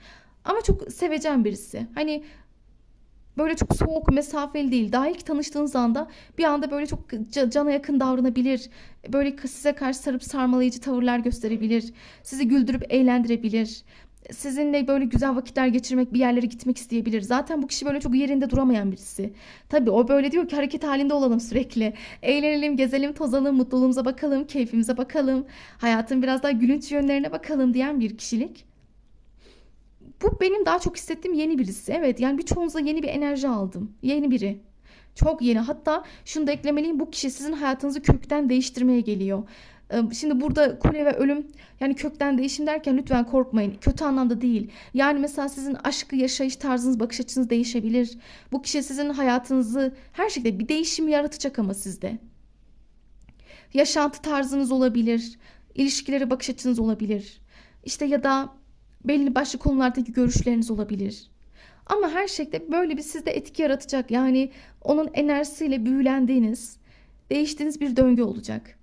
Ama çok sevecen birisi. Hani böyle çok soğuk, mesafeli değil. Daha ilk tanıştığınız bir anda böyle çok cana yakın davranabilir. Böyle size karşı sarıp sarmalayıcı tavırlar gösterebilir. Sizi güldürüp eğlendirebilir. Sizinle böyle güzel vakitler geçirmek, bir yerlere gitmek isteyebilir. Zaten bu kişi böyle çok yerinde duramayan birisi. Tabii o böyle diyor ki hareket halinde olalım sürekli. Eğlenelim, gezelim, tozalım, mutluluğumuza bakalım, keyfimize bakalım. Hayatın biraz daha gülünç yönlerine bakalım diyen bir kişilik. Bu benim daha çok hissettiğim yeni birisi. Evet yani birçoğunuzda yeni bir enerji aldım. Yeni biri. Çok yeni. Hatta şunu da eklemeliyim. Bu kişi sizin hayatınızı kökten değiştirmeye geliyor. Şimdi burada kule ve ölüm yani kökten değişim derken lütfen korkmayın. Kötü anlamda değil. Yani mesela sizin aşkı yaşayış tarzınız, bakış açınız değişebilir. Bu kişi sizin hayatınızı her şekilde bir değişim yaratacak ama sizde. Yaşantı tarzınız olabilir. İlişkilere bakış açınız olabilir. İşte ya da belli başlı konulardaki görüşleriniz olabilir. Ama her şekilde böyle bir sizde etki yaratacak. Yani onun enerjisiyle büyülendiğiniz, değiştiğiniz bir döngü olacak.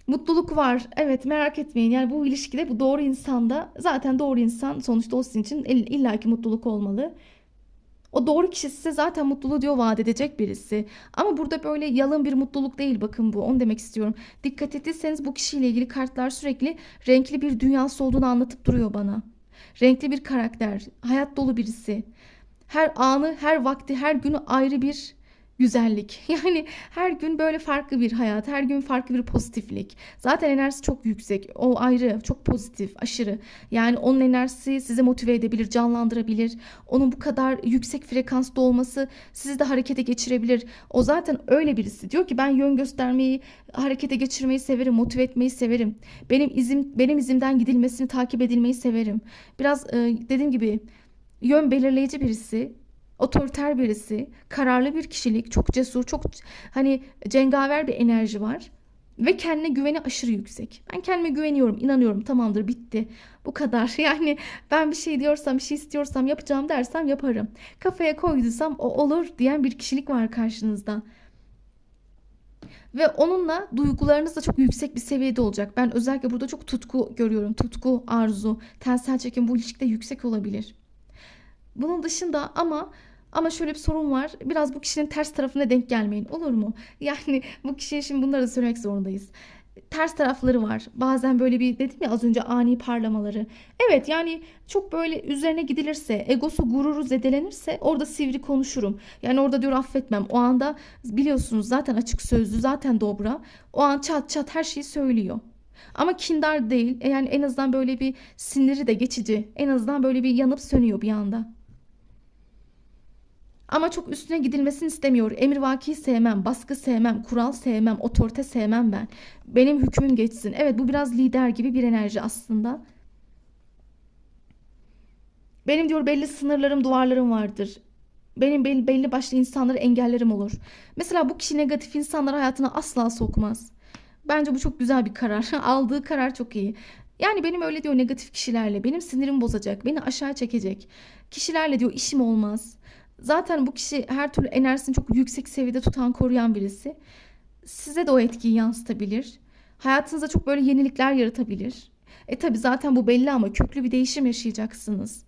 Mutluluk var. Evet merak etmeyin. Yani bu ilişkide bu doğru insanda zaten doğru insan sonuçta o sizin için illaki mutluluk olmalı. O doğru kişi size zaten mutluluğu diyor vaat edecek birisi. Ama burada böyle yalın bir mutluluk değil bakın bu. Onu demek istiyorum. Dikkat ettiyseniz bu kişiyle ilgili kartlar sürekli renkli bir dünyası olduğunu anlatıp duruyor bana. Renkli bir karakter, hayat dolu birisi. Her anı, her vakti, her günü ayrı bir güzellik. Yani her gün böyle farklı bir hayat, her gün farklı bir pozitiflik. Zaten enerjisi çok yüksek. O ayrı, çok pozitif, aşırı. Yani onun enerjisi sizi motive edebilir, canlandırabilir. Onun bu kadar yüksek frekansta olması sizi de harekete geçirebilir. O zaten öyle birisi. Diyor ki ben yön göstermeyi, harekete geçirmeyi severim, motive etmeyi severim. Benim izimden gidilmesini, takip edilmeyi severim. Biraz dediğim gibi yön belirleyici birisi, otoriter birisi, kararlı bir kişilik, çok cesur, çok hani cengaver bir enerji var. Ve kendine güveni aşırı yüksek. Ben kendime güveniyorum, inanıyorum. Tamamdır, bitti. Bu kadar. Yani ben bir şey diyorsam, bir şey istiyorsam, yapacağım dersem yaparım. Kafaya koyduysam o olur diyen bir kişilik var karşınızda. Ve onunla duygularınız da çok yüksek bir seviyede olacak. Ben özellikle burada çok tutku görüyorum. Tutku, arzu, tensel çekim bu ilişkide yüksek olabilir. Bunun dışında ama şöyle bir sorun var. Biraz bu kişinin ters tarafına denk gelmeyin. Olur mu? Yani bu kişiye şimdi bunları da söylemek zorundayız. Ters tarafları var. Bazen böyle bir dedim ya az önce ani parlamaları. Evet yani çok böyle üzerine gidilirse, egosu, gururu zedelenirse orada sivri konuşurum. Yani orada diyor affetmem. O anda biliyorsunuz zaten açık sözlü, zaten dobra. O an çat çat her şeyi söylüyor. Ama kindar değil. Yani en azından böyle bir siniri de geçici. En azından böyle bir yanıp sönüyor bir anda. Ama çok üstüne gidilmesini istemiyor. Emirvaki sevmem, baskı sevmem, kural sevmem, otorite sevmem ben. Benim hükmüm geçsin. Evet bu biraz lider gibi bir enerji aslında. Benim diyor belli sınırlarım, duvarlarım vardır. Benim belli başlı insanlara engellerim olur. Mesela bu kişi negatif insanları hayatına asla sokmaz. Bence bu çok güzel bir karar. Aldığı karar çok iyi. Yani benim öyle diyor negatif kişilerle benim sinirimi bozacak, beni aşağı çekecek kişilerle diyor işim olmaz. Zaten bu kişi her türlü enerjisini çok yüksek seviyede tutan, koruyan birisi. Size de o etkiyi yansıtabilir. Hayatınızda çok böyle yenilikler yaratabilir. Tabi zaten bu belli ama köklü bir değişim yaşayacaksınız.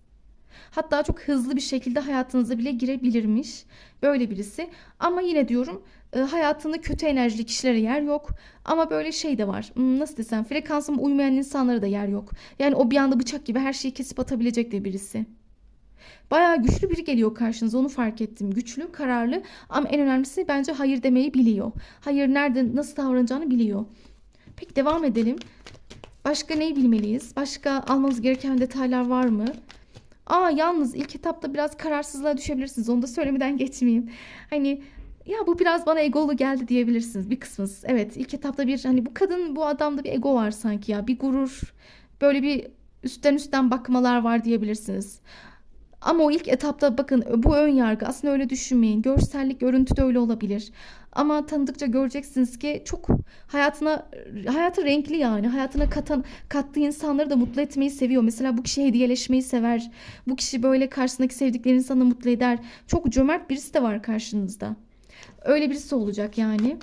Hatta çok hızlı bir şekilde hayatınıza bile girebilirmiş böyle birisi. Ama yine diyorum hayatında kötü enerjili kişilere yer yok. Ama böyle şey de var. Nasıl desem frekansıma uymayan insanlara da yer yok. Yani o bir anda bıçak gibi her şeyi kesip atabilecek de birisi. Bayağı güçlü biri geliyor karşınıza onu fark ettim. Güçlü, kararlı ama en önemlisi bence hayır demeyi biliyor. Hayır nerede nasıl davranacağını biliyor. Peki devam edelim. Başka neyi bilmeliyiz? Başka almamız gereken detaylar var mı? Yalnız ilk etapta biraz kararsızlığa düşebilirsiniz. Onu da söylemeden geçmeyeyim. Hani ya bu biraz bana egolu geldi diyebilirsiniz bir kısmınız. Evet ilk etapta bir hani bu kadın bu adamda bir ego var sanki ya. Bir gurur böyle bir üstten bakmalar var diyebilirsiniz. Ama o ilk etapta bakın bu ön yargı aslında öyle düşünmeyin. Görsellik, görüntü de öyle olabilir. Ama tanıdıkça göreceksiniz ki çok hayatı renkli yani. Hayatına kattığı insanları da mutlu etmeyi seviyor. Mesela bu kişi hediyeleşmeyi sever. Bu kişi böyle karşısındaki sevdikleri insanı mutlu eder. Çok cömert birisi de var karşınızda. Öyle birisi olacak yani.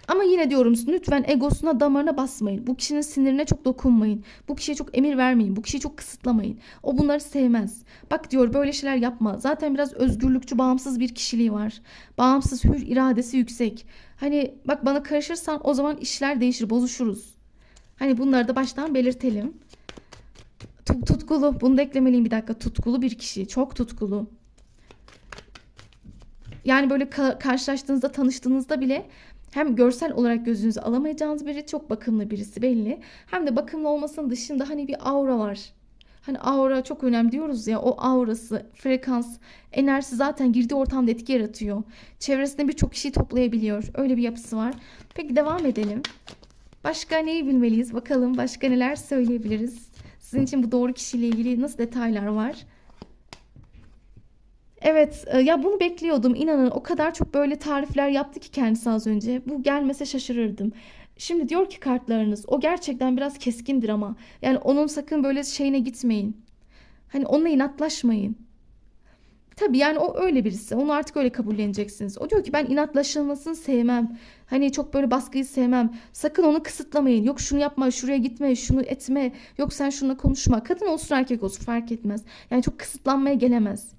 Ama yine diyorum lütfen egosuna damarına basmayın. Bu kişinin sinirine çok dokunmayın. Bu kişiye çok emir vermeyin. Bu kişiyi çok kısıtlamayın. O bunları sevmez. Bak diyor böyle şeyler yapma. Zaten biraz özgürlükçü bağımsız bir kişiliği var. Bağımsız hür iradesi yüksek. Hani bak bana karışırsan o zaman işler değişir bozuşuruz. Hani bunları da baştan belirtelim. Tutkulu bunu da eklemeliyim bir dakika. Tutkulu bir kişi çok tutkulu. Yani böyle karşılaştığınızda tanıştığınızda bile hem görsel olarak gözünüze alamayacağınız biri çok bakımlı birisi belli. Hem de bakımlı olmasının dışında hani bir aura var. Hani aura çok önemli diyoruz ya o aurası, frekans, enerjisi zaten girdiği ortamda etki yaratıyor. Çevresinde birçok kişiyi toplayabiliyor. Öyle bir yapısı var. Peki devam edelim. Başka neyi bilmeliyiz? Bakalım başka neler söyleyebiliriz? Sizin için bu doğru kişiyle ilgili nasıl detaylar var? Evet, ya bunu bekliyordum. İnanın o kadar çok böyle tarifler yaptı ki kendisi az önce. Bu gelmese şaşırırdım. Şimdi diyor ki kartlarınız, o gerçekten biraz keskindir ama. Yani onun sakın böyle şeyine gitmeyin. Hani onunla inatlaşmayın. Tabii yani o öyle birisi. Onu artık öyle kabulleneceksiniz. O diyor ki ben inatlaşılmasını sevmem. Hani çok böyle baskıyı sevmem. Sakın onu kısıtlamayın. Yok şunu yapma, şuraya gitme, şunu etme. Yok sen şununla konuşma. Kadın olsun erkek olsun fark etmez. Yani çok kısıtlanmaya gelemez.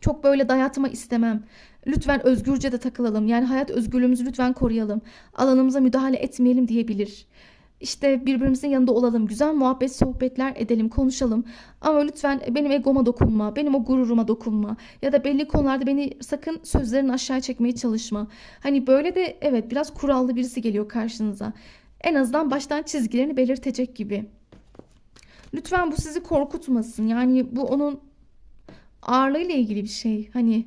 Çok böyle dayatma istemem. Lütfen özgürce de takılalım. Yani hayat özgürlüğümüzü lütfen koruyalım. Alanımıza müdahale etmeyelim diyebilir. İşte birbirimizin yanında olalım. Güzel muhabbet, sohbetler edelim, konuşalım. Ama lütfen benim egoma dokunma. Benim o gururuma dokunma. Ya da belli konularda beni sakın sözlerini aşağı çekmeye çalışma. Hani böyle de evet biraz kurallı birisi geliyor karşınıza. En azından baştan çizgilerini belirtecek gibi. Lütfen bu sizi korkutmasın. Yani bu onun ağırlığıyla ilgili bir şey. Hani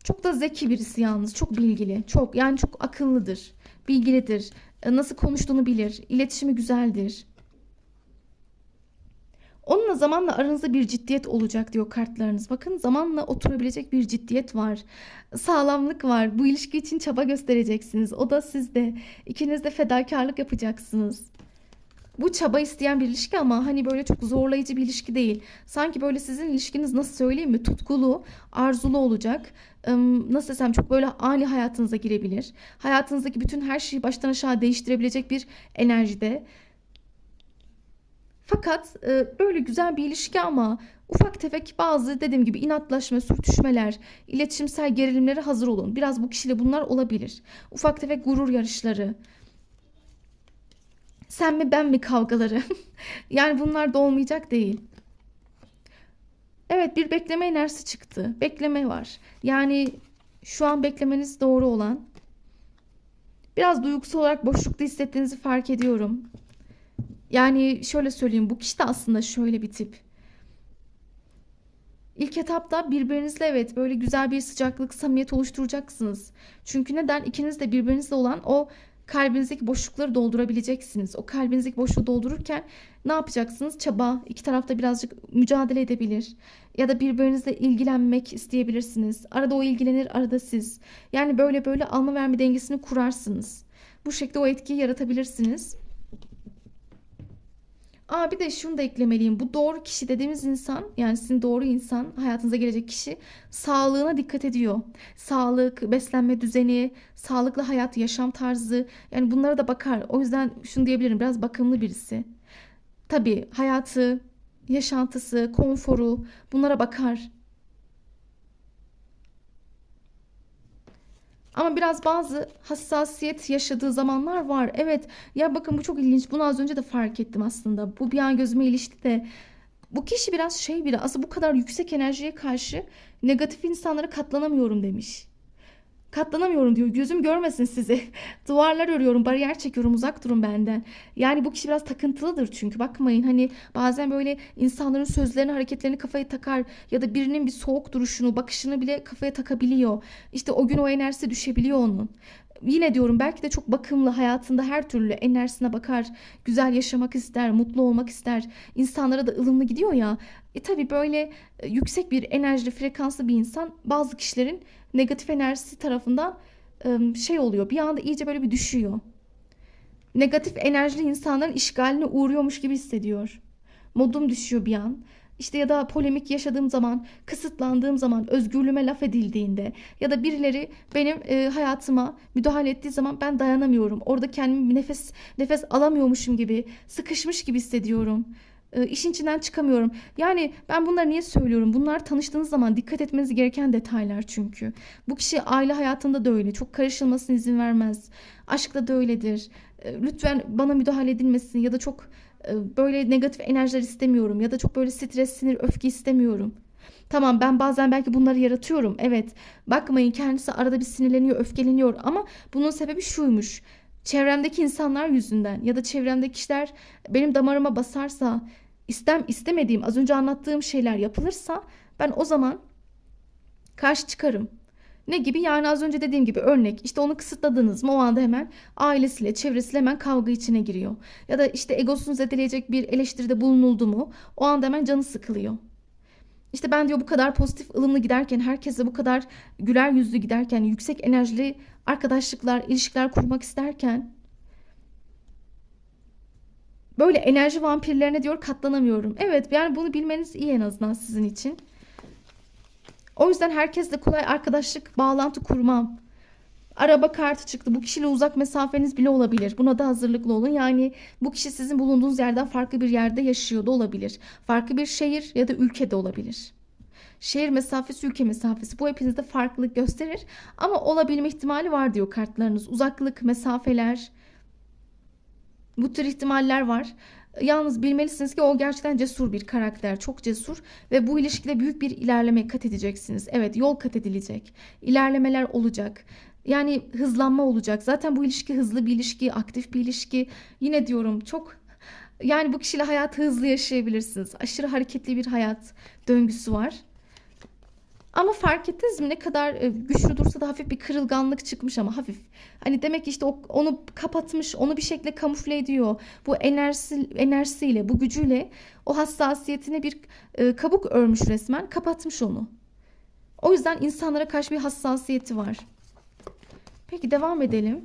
çok da zeki birisi yalnız. Çok bilgili. Çok yani çok akıllıdır. Bilgilidir. Nasıl konuştuğunu bilir. İletişimi güzeldir. Onunla zamanla aranızda bir ciddiyet olacak diyor kartlarınız. Bakın zamanla oturabilecek bir ciddiyet var. Sağlamlık var. Bu ilişki için çaba göstereceksiniz. O da siz de. İkiniz de fedakarlık yapacaksınız. Bu çaba isteyen bir ilişki ama hani böyle çok zorlayıcı bir ilişki değil. Sanki böyle sizin ilişkiniz nasıl söyleyeyim mi? Tutkulu, arzulu olacak. Nasıl desem çok böyle ani hayatınıza girebilir. Hayatınızdaki bütün her şeyi baştan aşağı değiştirebilecek bir enerjide. Fakat böyle güzel bir ilişki ama ufak tefek bazı dediğim gibi inatlaşma, sürtüşmeler, iletişimsel gerilimlere hazır olun. Biraz bu kişiyle bunlar olabilir. Ufak tefek gurur yarışları, sen mi ben mi kavgaları. Yani bunlar da olmayacak değil. Evet, bir bekleme enerjisi çıktı. Bekleme var. Yani şu an beklemeniz doğru olan. Biraz duygusal olarak boşlukta hissettiğinizi fark ediyorum. Yani şöyle söyleyeyim, bu kişi de aslında şöyle bir tip. İlk etapta birbirinizle evet böyle güzel bir sıcaklık, samimiyet oluşturacaksınız. Çünkü neden? İkiniz de birbirinizle olan o kalbinizdeki boşlukları doldurabileceksiniz. O kalbinizdeki boşluğu doldururken ne yapacaksınız? Çaba, iki tarafta birazcık mücadele edebilir. Ya da birbirinizle ilgilenmek isteyebilirsiniz. Arada o ilgilenir, arada siz. Yani böyle böyle alma verme dengesini kurarsınız. Bu şekilde o etkiyi yaratabilirsiniz. Bir de şunu da eklemeliyim. Bu doğru kişi dediğimiz insan, yani sizin doğru insan, hayatınıza gelecek kişi sağlığına dikkat ediyor. Sağlık, beslenme düzeni, sağlıklı hayat, yaşam tarzı, yani bunlara da bakar. O yüzden şunu diyebilirim, biraz bakımlı birisi. Tabii hayatı, yaşantısı, konforu, bunlara bakar. Ama biraz bazı hassasiyet yaşadığı zamanlar var. Evet, ya bakın bu çok ilginç. Bunu az önce de fark ettim aslında. Bu bir an gözüme ilişti de. Bu kişi biraz şey biri. Aslında bu kadar yüksek enerjiye karşı negatif insanlara katlanamıyorum demiş. Katlanamıyorum diyor. Gözüm görmesin sizi. Duvarlar örüyorum, bariyer çekiyorum, uzak durun benden. Yani bu kişi biraz takıntılıdır çünkü bakmayın hani bazen böyle insanların sözlerini, hareketlerini kafaya takar ya da birinin bir soğuk duruşunu, bakışını bile kafaya takabiliyor. İşte o gün o enerjisi düşebiliyor onun. Yine diyorum belki de çok bakımlı, hayatında her türlü enerjisine bakar, güzel yaşamak ister, mutlu olmak ister, insanlara da ılımlı gidiyor ya. Tabii böyle yüksek bir enerjili, frekanslı bir insan bazı kişilerin negatif enerjisi tarafından şey oluyor. Bir anda iyice böyle bir düşüyor. Negatif enerjili insanların işgaline uğruyormuş gibi hissediyor. Modum düşüyor bir an. İşte ya da polemik yaşadığım zaman, kısıtlandığım zaman, özgürlüğüme laf edildiğinde ya da birileri benim hayatıma müdahale ettiği zaman ben dayanamıyorum. Orada kendimi nefes alamıyormuşum gibi, sıkışmış gibi hissediyorum. İşin içinden çıkamıyorum. Yani ben bunları niye söylüyorum? Bunlar tanıştığınız zaman dikkat etmeniz gereken detaylar çünkü. Bu kişi aile hayatında da öyle. Çok karışılmasına izin vermez. Aşkta da öyledir. Lütfen bana müdahale edilmesin ya da çok böyle negatif enerjiler istemiyorum ya da çok böyle stres, sinir, öfke istemiyorum. Tamam, ben bazen belki bunları yaratıyorum. Evet. Bakmayın, kendisi arada bir sinirleniyor, öfkeleniyor ama bunun sebebi şuymuş. Çevremdeki insanlar yüzünden ya da çevremdeki kişiler benim damarıma basarsa, istemediğim az önce anlattığım şeyler yapılırsa ben o zaman karşı çıkarım. Ne gibi? Yani az önce dediğim gibi örnek işte onu kısıtladınız mı o anda hemen ailesiyle çevresiyle hemen kavga içine giriyor. Ya da işte egosunu zedeleyecek bir eleştiride bulunuldu mu o anda hemen canı sıkılıyor. İşte ben diyor bu kadar pozitif ılımlı giderken herkese bu kadar güler yüzlü giderken yüksek enerjili arkadaşlıklar ilişkiler kurmak isterken böyle enerji vampirlerine diyor katlanamıyorum. Evet, yani bunu bilmeniz iyi en azından sizin için. O yüzden herkesle kolay arkadaşlık, bağlantı kurmam. Araba kartı çıktı. Bu kişiyle uzak mesafeniz bile olabilir. Buna da hazırlıklı olun. Yani bu kişi sizin bulunduğunuz yerden farklı bir yerde yaşıyor da olabilir. Farklı bir şehir ya da ülkede olabilir. Şehir mesafesi, ülke mesafesi. Bu hepinizde farklılık gösterir. Ama olabilme ihtimali var diyor kartlarınız. Uzaklık, mesafeler, bu tür ihtimaller var. Yalnız bilmelisiniz ki o gerçekten cesur bir karakter. Çok cesur ve bu ilişkide büyük bir ilerleme kat edeceksiniz. Evet, yol kat edilecek. İlerlemeler olacak. Yani hızlanma olacak. Zaten bu ilişki hızlı bir ilişki, aktif bir ilişki. Yine diyorum çok yani bu kişiyle hayatı hızlı yaşayabilirsiniz. Aşırı hareketli bir hayat döngüsü var. Ama fark ettiniz mi, ne kadar güçlü dursa da hafif bir kırılganlık çıkmış, ama hafif. Hani demek ki işte onu kapatmış, onu bir şekilde kamufle ediyor. Bu enerjisiyle, bu gücüyle o hassasiyetine bir kabuk örmüş resmen, kapatmış onu. O yüzden insanlara karşı bir hassasiyeti var. Peki devam edelim.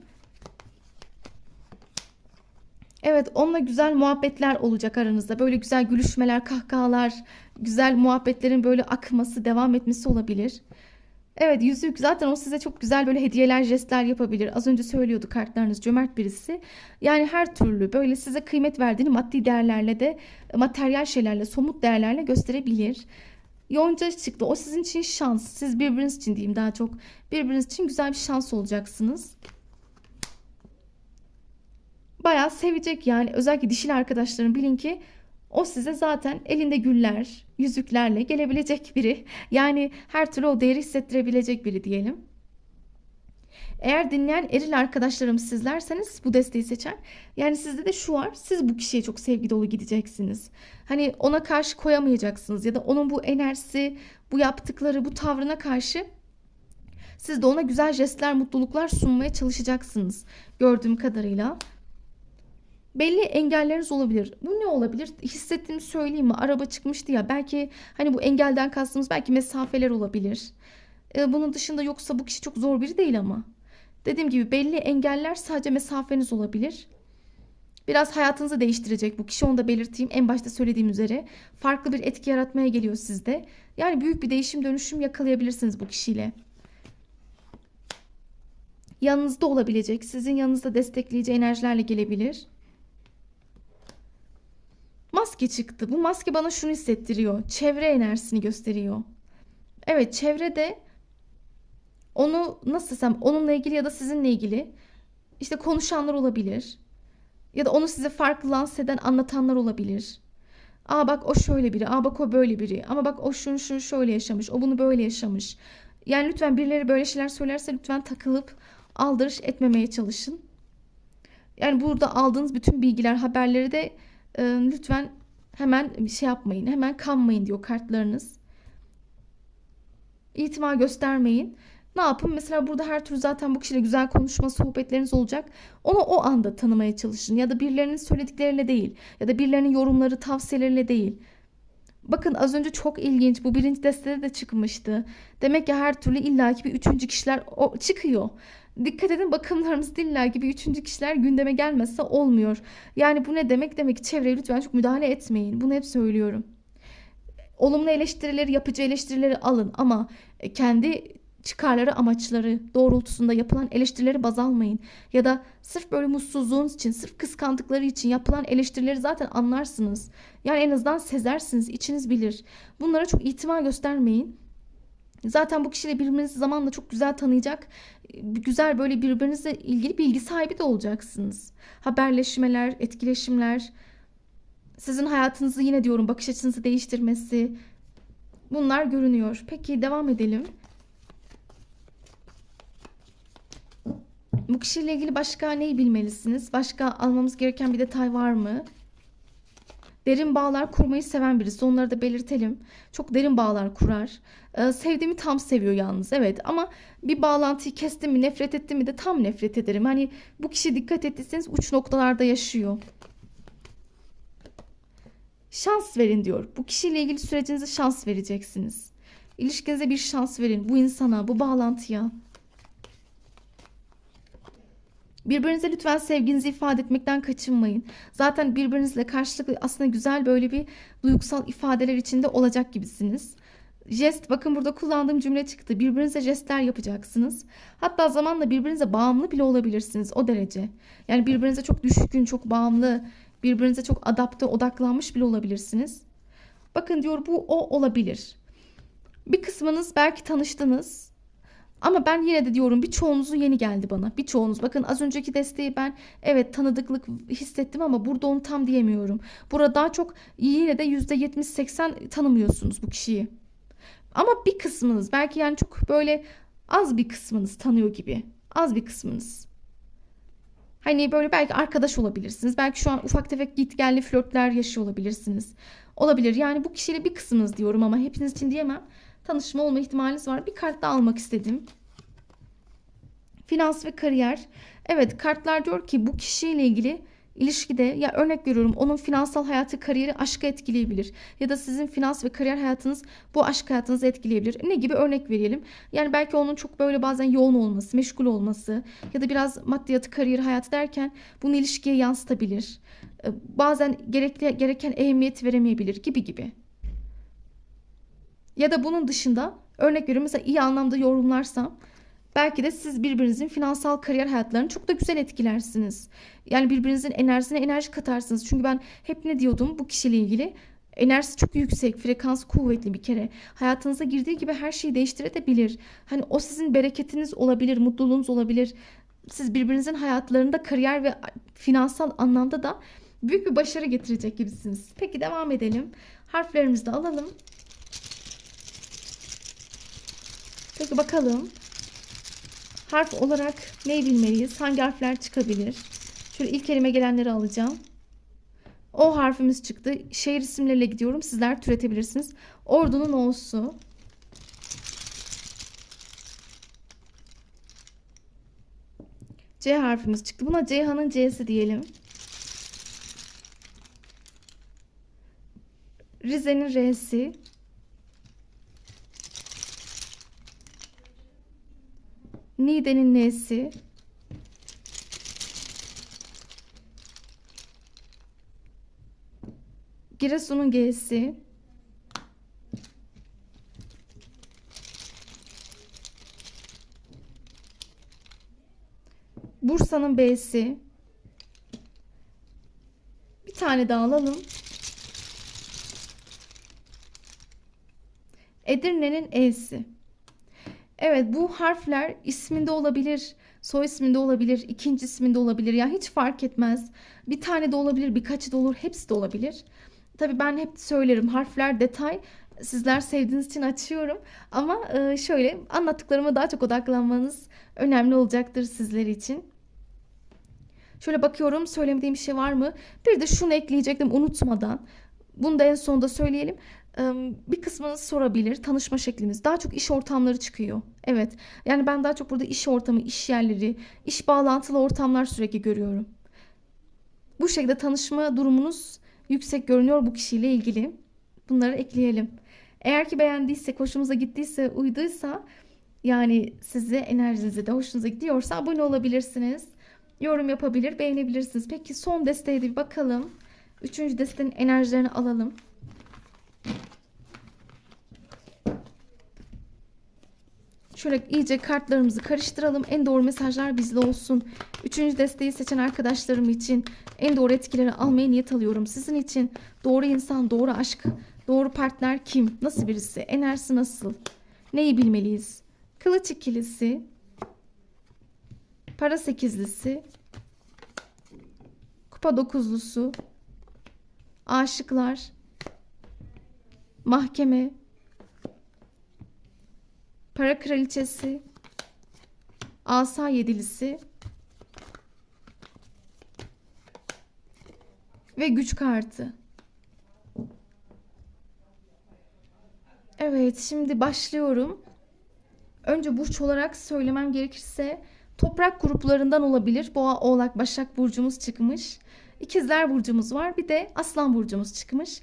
Evet, onunla güzel muhabbetler olacak aranızda. Böyle güzel gülüşmeler, kahkahalar, güzel muhabbetlerin böyle akması, devam etmesi olabilir. Evet, yüzük zaten o size çok güzel böyle hediyeler, jestler yapabilir. Az önce söylüyordu, kartlarınız cömert birisi. Yani her türlü böyle size kıymet verdiğini maddi değerlerle de, materyal şeylerle, somut değerlerle gösterebilir. Yonca çıktı. O sizin için şans. Siz birbiriniz için diyeyim daha çok. Birbiriniz için güzel bir şans olacaksınız. Bayağı sevecek yani. Özellikle dişil arkadaşlarım, bilin ki o size zaten elinde güller, yüzüklerle gelebilecek biri. Yani her türlü o değeri hissettirebilecek biri diyelim. Eğer dinleyen eril arkadaşlarım sizlerseniz, bu desteği seçen, yani sizde de şu var: siz bu kişiye çok sevgi dolu gideceksiniz. Hani ona karşı koyamayacaksınız ya da onun bu enerjisi, bu yaptıkları, bu tavrına karşı siz de ona güzel jestler, mutluluklar sunmaya çalışacaksınız gördüğüm kadarıyla. Belli engelleriniz olabilir. Bu ne olabilir? Hissettiğimi söyleyeyim mi? Araba çıkmıştı ya. Belki hani bu engelden kastımız belki mesafeler olabilir. Bunun dışında yoksa bu kişi çok zor biri değil ama. Dediğim gibi belli engeller, sadece mesafeniz olabilir. Biraz hayatınızı değiştirecek bu kişi, onu da belirteyim. En başta söylediğim üzere farklı bir etki yaratmaya geliyor sizde. Yani büyük bir değişim, dönüşüm yakalayabilirsiniz bu kişiyle. Yanınızda olabilecek, sizin yanınızda destekleyici enerjilerle gelebilir. Maske çıktı. Bu maske bana şunu hissettiriyor: çevre enerjisini gösteriyor. Evet, çevrede onu nasıl desem, onunla ilgili ya da sizinle ilgili işte konuşanlar olabilir. Ya da onu size farklı lanse eden, anlatanlar olabilir. Aa bak o şöyle biri, aa bak o böyle biri, ama bak o şunu şunu şöyle yaşamış, o bunu böyle yaşamış. Yani lütfen birileri böyle şeyler söylerse lütfen takılıp aldırış etmemeye çalışın. Yani burada aldığınız bütün bilgiler, haberleri de lütfen hemen bir şey yapmayın. Hemen kanmayın diyor kartlarınız. İtima göstermeyin. Ne yapın? Mesela burada her türlü zaten bu kişiyle güzel konuşma, sohbetleriniz olacak. Onu o anda tanımaya çalışın. Ya da birilerinin söyledikleriyle değil. Ya da birilerinin yorumları, tavsiyeleriyle değil. Bakın az önce çok ilginç. Bu birinci destede de çıkmıştı. Demek ki her türlü illaki bir üçüncü kişiler çıkıyor. Dikkat edin, bakımlarınızda illaki bir üçüncü kişiler gündeme gelmezse olmuyor. Yani bu ne demek? Demek ki çevreye lütfen çok müdahale etmeyin. Bunu hep söylüyorum. Olumlu eleştirileri, yapıcı eleştirileri alın ama kendi çıkarları, amaçları doğrultusunda yapılan eleştirileri baz almayın. Ya da sırf böyle mutsuzluğunuz için, sırf kıskandıkları için yapılan eleştirileri zaten anlarsınız. Yani en azından sezersiniz, içiniz bilir. Bunlara çok itibar göstermeyin. Zaten bu kişiyle birbirinizi zamanla çok güzel tanıyacak, güzel böyle birbirinizle ilgili bilgi sahibi de olacaksınız. Haberleşmeler, etkileşimler, sizin hayatınızı, yine diyorum, bakış açınızı değiştirmesi, bunlar görünüyor. Peki devam edelim. Bu kişiyle ilgili başka neyi bilmelisiniz? Başka almamız gereken bir detay var mı? Derin bağlar kurmayı seven birisi. Onları da belirtelim. Çok derin bağlar kurar. Sevdiğimi tam seviyor yalnız. Evet, ama bir bağlantıyı kestim mi, nefret ettim mi de tam nefret ederim. Hani bu kişi, dikkat ettiyseniz, uç noktalarda yaşıyor. Şans verin diyor. Bu kişiyle ilgili sürecinize şans vereceksiniz. İlişkinize bir şans verin bu insana, bu bağlantıya. Birbirinize lütfen sevginizi ifade etmekten kaçınmayın. Zaten birbirinizle karşılıklı aslında güzel böyle bir duygusal ifadeler içinde olacak gibisiniz. Jest, bakın burada kullandığım cümle çıktı. Birbirinize jestler yapacaksınız. Hatta zamanla birbirinize bağımlı bile olabilirsiniz, o derece. Yani birbirinize çok düşkün, çok bağımlı, birbirinize çok adapte, odaklanmış bile olabilirsiniz. Bakın diyor, bu o olabilir. Bir kısmınız belki tanıştınız. Ama ben yine de diyorum, birçoğunuzu yeni geldi bana. Birçoğunuz. Bakın az önceki desteği ben evet tanıdıklık hissettim ama burada onu tam diyemiyorum. Burada daha çok yine de %70-80 tanımıyorsunuz bu kişiyi. Ama bir kısmınız belki, yani çok böyle az bir kısmınız tanıyor gibi. Az bir kısmınız. Hani böyle belki arkadaş olabilirsiniz. Belki şu an ufak tefek gitgelli flörtler yaşıyor olabilirsiniz. Olabilir. Yani bu kişiyle bir kısmınız diyorum ama hepiniz için diyemem. tanışma olma ihtimaliniz var. Bir kart daha almak istedim. Finans ve kariyer. Evet, kartlar diyor ki bu kişiyle ilgili ilişkide, ya örnek veriyorum, onun finansal hayatı, kariyeri, aşkı etkileyebilir. Ya da sizin finans ve kariyer hayatınız bu aşk hayatınızı etkileyebilir. Ne gibi örnek verelim? Yani belki onun çok böyle bazen yoğun olması, meşgul olması ya da biraz maddiyatı, kariyer hayatı derken bunu ilişkiye yansıtabilir. Bazen gereken ehemmiyet veremeyebilir gibi gibi. Ya da bunun dışında örnek veriyorum, mesela iyi anlamda yorumlarsam belki de siz birbirinizin finansal kariyer hayatlarını çok da güzel etkilersiniz. Yani birbirinizin enerjisine enerji katarsınız. Çünkü ben hep ne diyordum bu kişiyle ilgili? Enerjisi çok yüksek, frekansı kuvvetli bir kere. Hayatınıza girdiği gibi her şeyi değiştirebilir. Hani o sizin bereketiniz olabilir, mutluluğunuz olabilir. Siz birbirinizin hayatlarında kariyer ve finansal anlamda da büyük bir başarı getirecek gibisiniz. Peki devam edelim. Harflerimizi de alalım. Peki bakalım. Harf olarak neyi bilmeliyiz? Hangi harfler çıkabilir? Şöyle ilk kelime gelenleri alacağım. O harfimiz çıktı. Şehir isimleriyle gidiyorum. Sizler türetebilirsiniz. Ordu'nun O'su. C harfimiz çıktı. Buna Ceyhan'ın C'si diyelim. Rize'nin R'si. Niğde'nin N'si. Giresun'un G'si. Bursa'nın B'si. Bir tane daha alalım. Edirne'nin E'si. Evet, bu harfler isminde olabilir, soy isminde olabilir, ikinci isminde olabilir. Yani hiç fark etmez. Bir tane de olabilir, birkaçı da olur, hepsi de olabilir. Tabii ben hep söylerim, harfler detay. Sizler sevdiğiniz için açıyorum. Ama şöyle anlattıklarıma daha çok odaklanmanız önemli olacaktır sizler için. Şöyle bakıyorum, söylemediğim bir şey var mı? Bir de şunu ekleyecektim unutmadan. Bunu da en sonunda söyleyelim. Bir kısmınız sorabilir. Tanışma şeklimiz. Daha çok iş ortamları çıkıyor. Evet. Yani ben daha çok burada iş ortamı, iş yerleri, iş bağlantılı ortamlar sürekli görüyorum. Bu şekilde tanışma durumunuz yüksek görünüyor bu kişiyle ilgili. Bunları ekleyelim. Eğer ki beğendiysek, hoşumuza gittiyse, uyduysa, yani size enerjinize de hoşunuza gidiyorsa abone olabilirsiniz. Yorum yapabilir, beğenebilirsiniz. Peki son desteğe de bir bakalım. Üçüncü desteğin enerjilerini alalım. Şöyle iyice kartlarımızı karıştıralım. En doğru mesajlar bizde olsun. Üçüncü desteği seçen arkadaşlarım için en doğru etkileri almaya niyet alıyorum. Sizin için doğru insan, doğru aşk, doğru partner kim? Nasıl birisi? Enerjisi nasıl? Neyi bilmeliyiz? Kılıç ikilisi, para sekizlisi, kupa dokuzlusu, aşıklar, mahkeme, para kraliçesi, asa yedilisi ve güç kartı. Evet, şimdi başlıyorum. Önce burç olarak söylemem gerekirse toprak gruplarından olabilir. Boğa, Oğlak, Başak burcumuz çıkmış. İkizler burcumuz var. Bir de Aslan burcumuz çıkmış.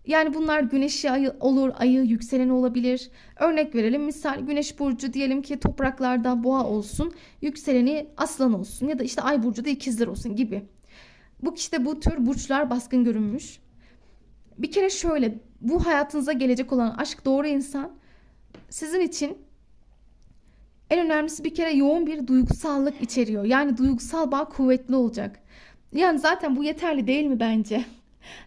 Yani bunlar güneşi ayı olur, ayı yükseleni olabilir. Örnek verelim. Misal güneş burcu diyelim ki topraklarda boğa olsun. Yükseleni aslan olsun. Ya da işte ay burcu da ikizler olsun gibi. Bu işte bu tür burçlar baskın görünmüş. Bir kere şöyle, bu hayatınıza gelecek olan aşk, doğru insan sizin için en önemlisi bir kere yoğun bir duygusallık içeriyor. Yani duygusal bağ kuvvetli olacak. Yani zaten bu yeterli değil mi bence?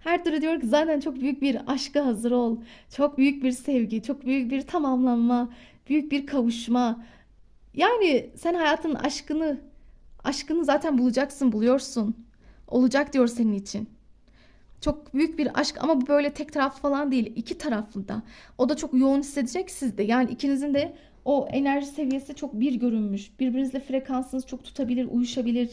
Her türlü diyor ki zaten çok büyük bir aşka hazır ol. Çok büyük bir sevgi, çok büyük bir tamamlanma, büyük bir kavuşma. Yani sen hayatın aşkını zaten bulacaksın, buluyorsun. Olacak diyor senin için. Çok büyük bir aşk ama bu böyle tek taraflı falan değil. İki taraflı da. O da çok yoğun hissedecek sizde. Yani ikinizin de o enerji seviyesi çok bir görünmüş. Birbirinizle frekansınız çok tutabilir, uyuşabilir.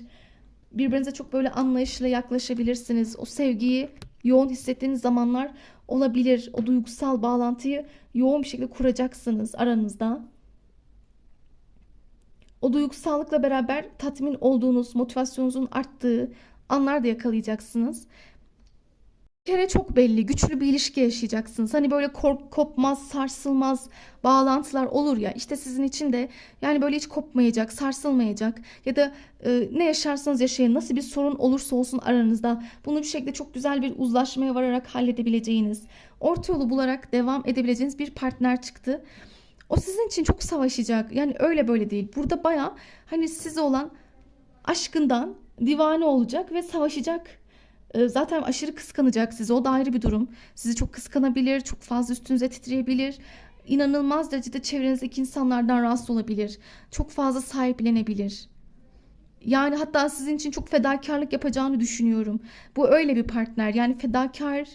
Birbirinize çok böyle anlayışla yaklaşabilirsiniz. O sevgiyi yoğun hissettiğiniz zamanlar olabilir. O duygusal bağlantıyı yoğun bir şekilde kuracaksınız aranızda. O duygusallıkla beraber tatmin olduğunuz, motivasyonunuzun arttığı anlar da yakalayacaksınız. Bir kere çok belli, güçlü bir ilişki yaşayacaksınız. Hani böyle kopmaz, sarsılmaz bağlantılar olur ya. İşte sizin için de yani böyle hiç kopmayacak, sarsılmayacak ya da ne yaşarsanız yaşayın, nasıl bir sorun olursa olsun aranızda bunu bir şekilde çok güzel bir uzlaşmaya vararak halledebileceğiniz, orta yolu bularak devam edebileceğiniz bir partner çıktı. O sizin için çok savaşacak. Yani öyle böyle değil. Burada baya hani size olan aşkından divane olacak ve savaşacak. Zaten aşırı kıskanacak sizi. O da ayrı bir durum. Sizi çok kıskanabilir, çok fazla üstünüze titreyebilir. İnanılmaz derecede çevrenizdeki insanlardan rahatsız olabilir. Çok fazla sahiplenebilir. Yani hatta sizin için çok fedakarlık yapacağını düşünüyorum. Bu öyle bir partner. Yani fedakar,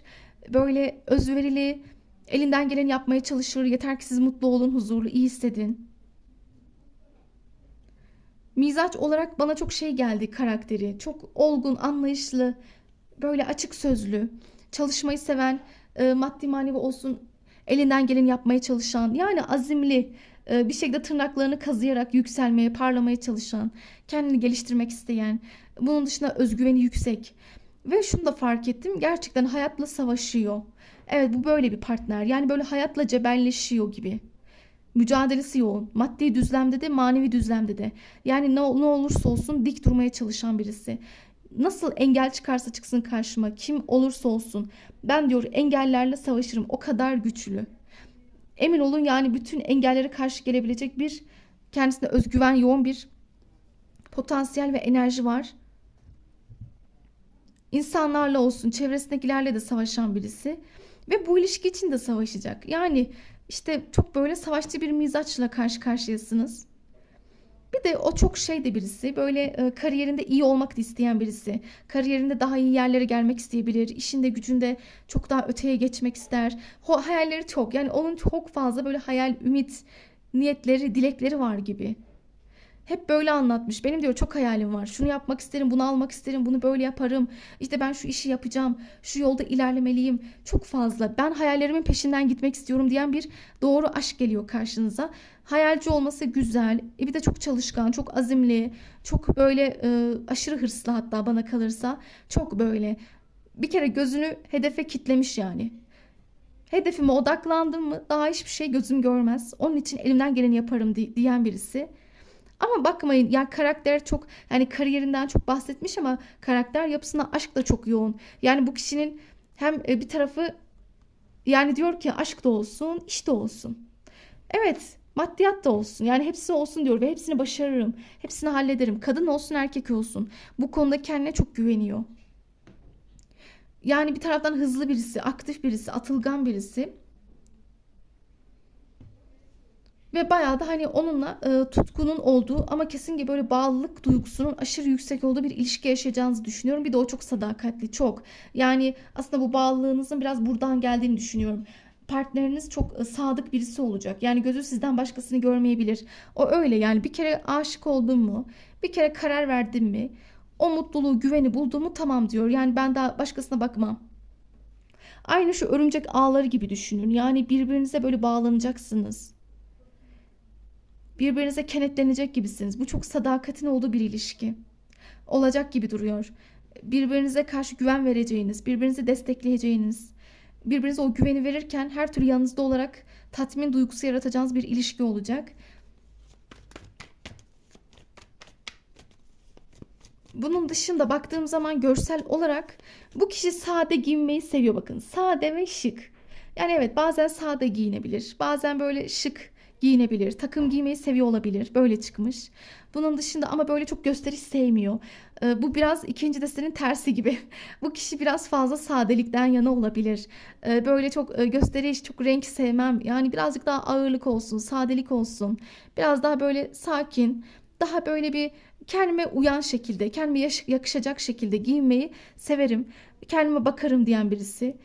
böyle özverili, elinden geleni yapmaya çalışır. Yeter ki siz mutlu olun, huzurlu, iyi hissedin. Mizaç olarak bana çok şey geldi karakteri. Çok olgun, anlayışlı, böyle açık sözlü, çalışmayı seven, maddi manevi olsun elinden geleni yapmaya çalışan, yani azimli, bir şekilde tırnaklarını kazıyarak yükselmeye, parlamaya çalışan, kendini geliştirmek isteyen, bunun dışında özgüveni yüksek. Ve şunu da fark ettim, gerçekten hayatla savaşıyor. Evet, bu böyle bir partner. Yani böyle hayatla cebelleşiyor gibi. Mücadelesi yoğun. Maddi düzlemde de manevi düzlemde de. Yani ne olursa olsun dik durmaya çalışan birisi. Nasıl engel çıkarsa çıksın karşıma, kim olursa olsun ben diyor engellerle savaşırım. O kadar güçlü. Emin olun yani bütün engellere karşı gelebilecek bir kendisine özgüven yoğun bir potansiyel ve enerji var. İnsanlarla olsun, çevresindekilerle de savaşan birisi ve bu ilişki için de savaşacak. Yani işte çok böyle savaşçı bir mizaçla karşı karşıyasınız. Bir de o çok şey de birisi. Böyle kariyerinde iyi olmak da isteyen birisi. Kariyerinde daha iyi yerlere gelmek isteyebilir. İşinde gücünde çok daha öteye geçmek ister. Hayalleri çok. Yani onun çok fazla böyle hayal, ümit, niyetleri, dilekleri var gibi. Hep böyle anlatmış. Benim diyor çok hayalim var. Şunu yapmak isterim, bunu almak isterim, bunu böyle yaparım. İşte ben şu işi yapacağım, şu yolda ilerlemeliyim. Çok fazla. Ben hayallerimin peşinden gitmek istiyorum diyen bir doğru aşk geliyor karşınıza. Hayalci olması güzel. Bir de çok çalışkan, çok azimli, çok böyle aşırı hırslı hatta bana kalırsa. Çok böyle. Bir kere gözünü hedefe kitlemiş yani. Hedefime odaklandım mı daha hiçbir şey gözüm görmez. Onun için elimden geleni yaparım diyen birisi. Ama bakmayın yani karakter çok yani kariyerinden çok bahsetmiş ama karakter yapısına aşk da çok yoğun. Yani bu kişinin hem bir tarafı yani diyor ki aşk da olsun, iş de olsun. Evet, maddiyat da olsun. Yani hepsi olsun diyor ve hepsini başarırım. Hepsini hallederim. Kadın olsun, erkek olsun. Bu konuda kendine çok güveniyor. Yani bir taraftan hızlı birisi, aktif birisi, atılgan birisi. Ve bayağı da hani onunla tutkunun olduğu ama kesinlikle böyle bağlılık duygusunun aşırı yüksek olduğu bir ilişki yaşayacağınızı düşünüyorum. Bir de o çok sadakatli, çok. Yani aslında bu bağlılığınızın biraz buradan geldiğini düşünüyorum. Partneriniz çok sadık birisi olacak. Yani gözü sizden başkasını görmeyebilir. O öyle yani bir kere aşık oldun mu, bir kere karar verdin mi, o mutluluğu, güveni buldun mu tamam diyor. Yani ben daha başkasına bakmam. Aynı şu örümcek ağları gibi düşünün. Yani birbirinize böyle bağlanacaksınız. Birbirinize kenetlenecek gibisiniz. Bu çok sadakatin olduğu bir ilişki. Olacak gibi duruyor. Birbirinize karşı güven vereceğiniz, birbirinizi destekleyeceğiniz, birbirinize o güveni verirken her türlü yanınızda olarak tatmin duygusu yaratacağınız bir ilişki olacak. Bunun dışında baktığım zaman görsel olarak bu kişi sade giyinmeyi seviyor bakın. Sade ve şık. Yani evet bazen sade giyinebilir. Bazen böyle şık giyinebilir. Takım giymeyi seviyor olabilir. Böyle çıkmış. Bunun dışında ama böyle çok gösteriş sevmiyor. Bu biraz ikinci destenin tersi gibi. Bu kişi biraz fazla sadelikten yana olabilir. Böyle çok gösteriş, çok renk sevmem. Yani birazcık daha ağırlık olsun, sadelik olsun. Biraz daha böyle sakin, daha böyle bir kendime uyan şekilde, kendime yakışacak şekilde giyinmeyi severim. Kendime bakarım diyen birisi.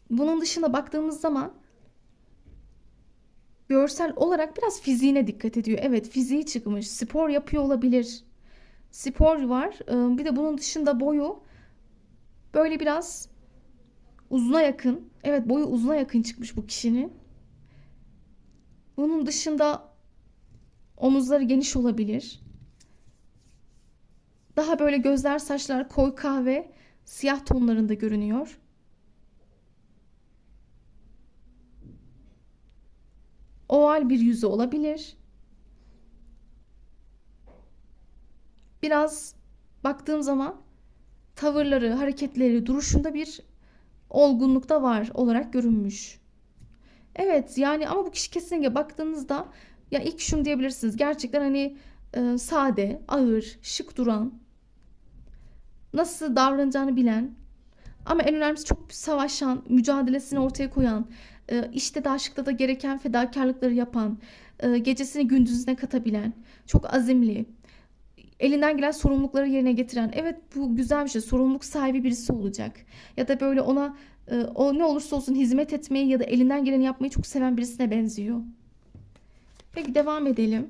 Bunun dışında baktığımız zaman görsel olarak biraz fiziğine dikkat ediyor. Evet, fiziği çıkmış, spor yapıyor olabilir. spor var. Bir de bunun dışında boyu böyle biraz uzuna yakın. Evet, boyu uzuna yakın çıkmış bu kişinin. Bunun dışında omuzları geniş olabilir. Daha böyle gözler, saçlar koyu kahve, siyah tonlarında görünüyor. Oval bir yüzü olabilir. Biraz baktığım zaman tavırları, hareketleri, duruşunda bir olgunluk da var olarak görünmüş. Evet yani ama bu kişi kesinlikle baktığınızda ya ilk şunu diyebilirsiniz. Gerçekten hani sade, ağır, şık duran, nasıl davranacağını bilen ama en önemlisi çok savaşan, mücadelesini ortaya koyan, işte de aşkta da gereken fedakarlıkları yapan, gecesini gündüzüne katabilen, çok azimli, elinden gelen sorumlulukları yerine getiren. Evet, bu güzel bir şey. Sorumluluk sahibi birisi olacak. Ya da böyle ona o ne olursa olsun hizmet etmeyi ya da elinden geleni yapmayı çok seven birisine benziyor. Peki devam edelim.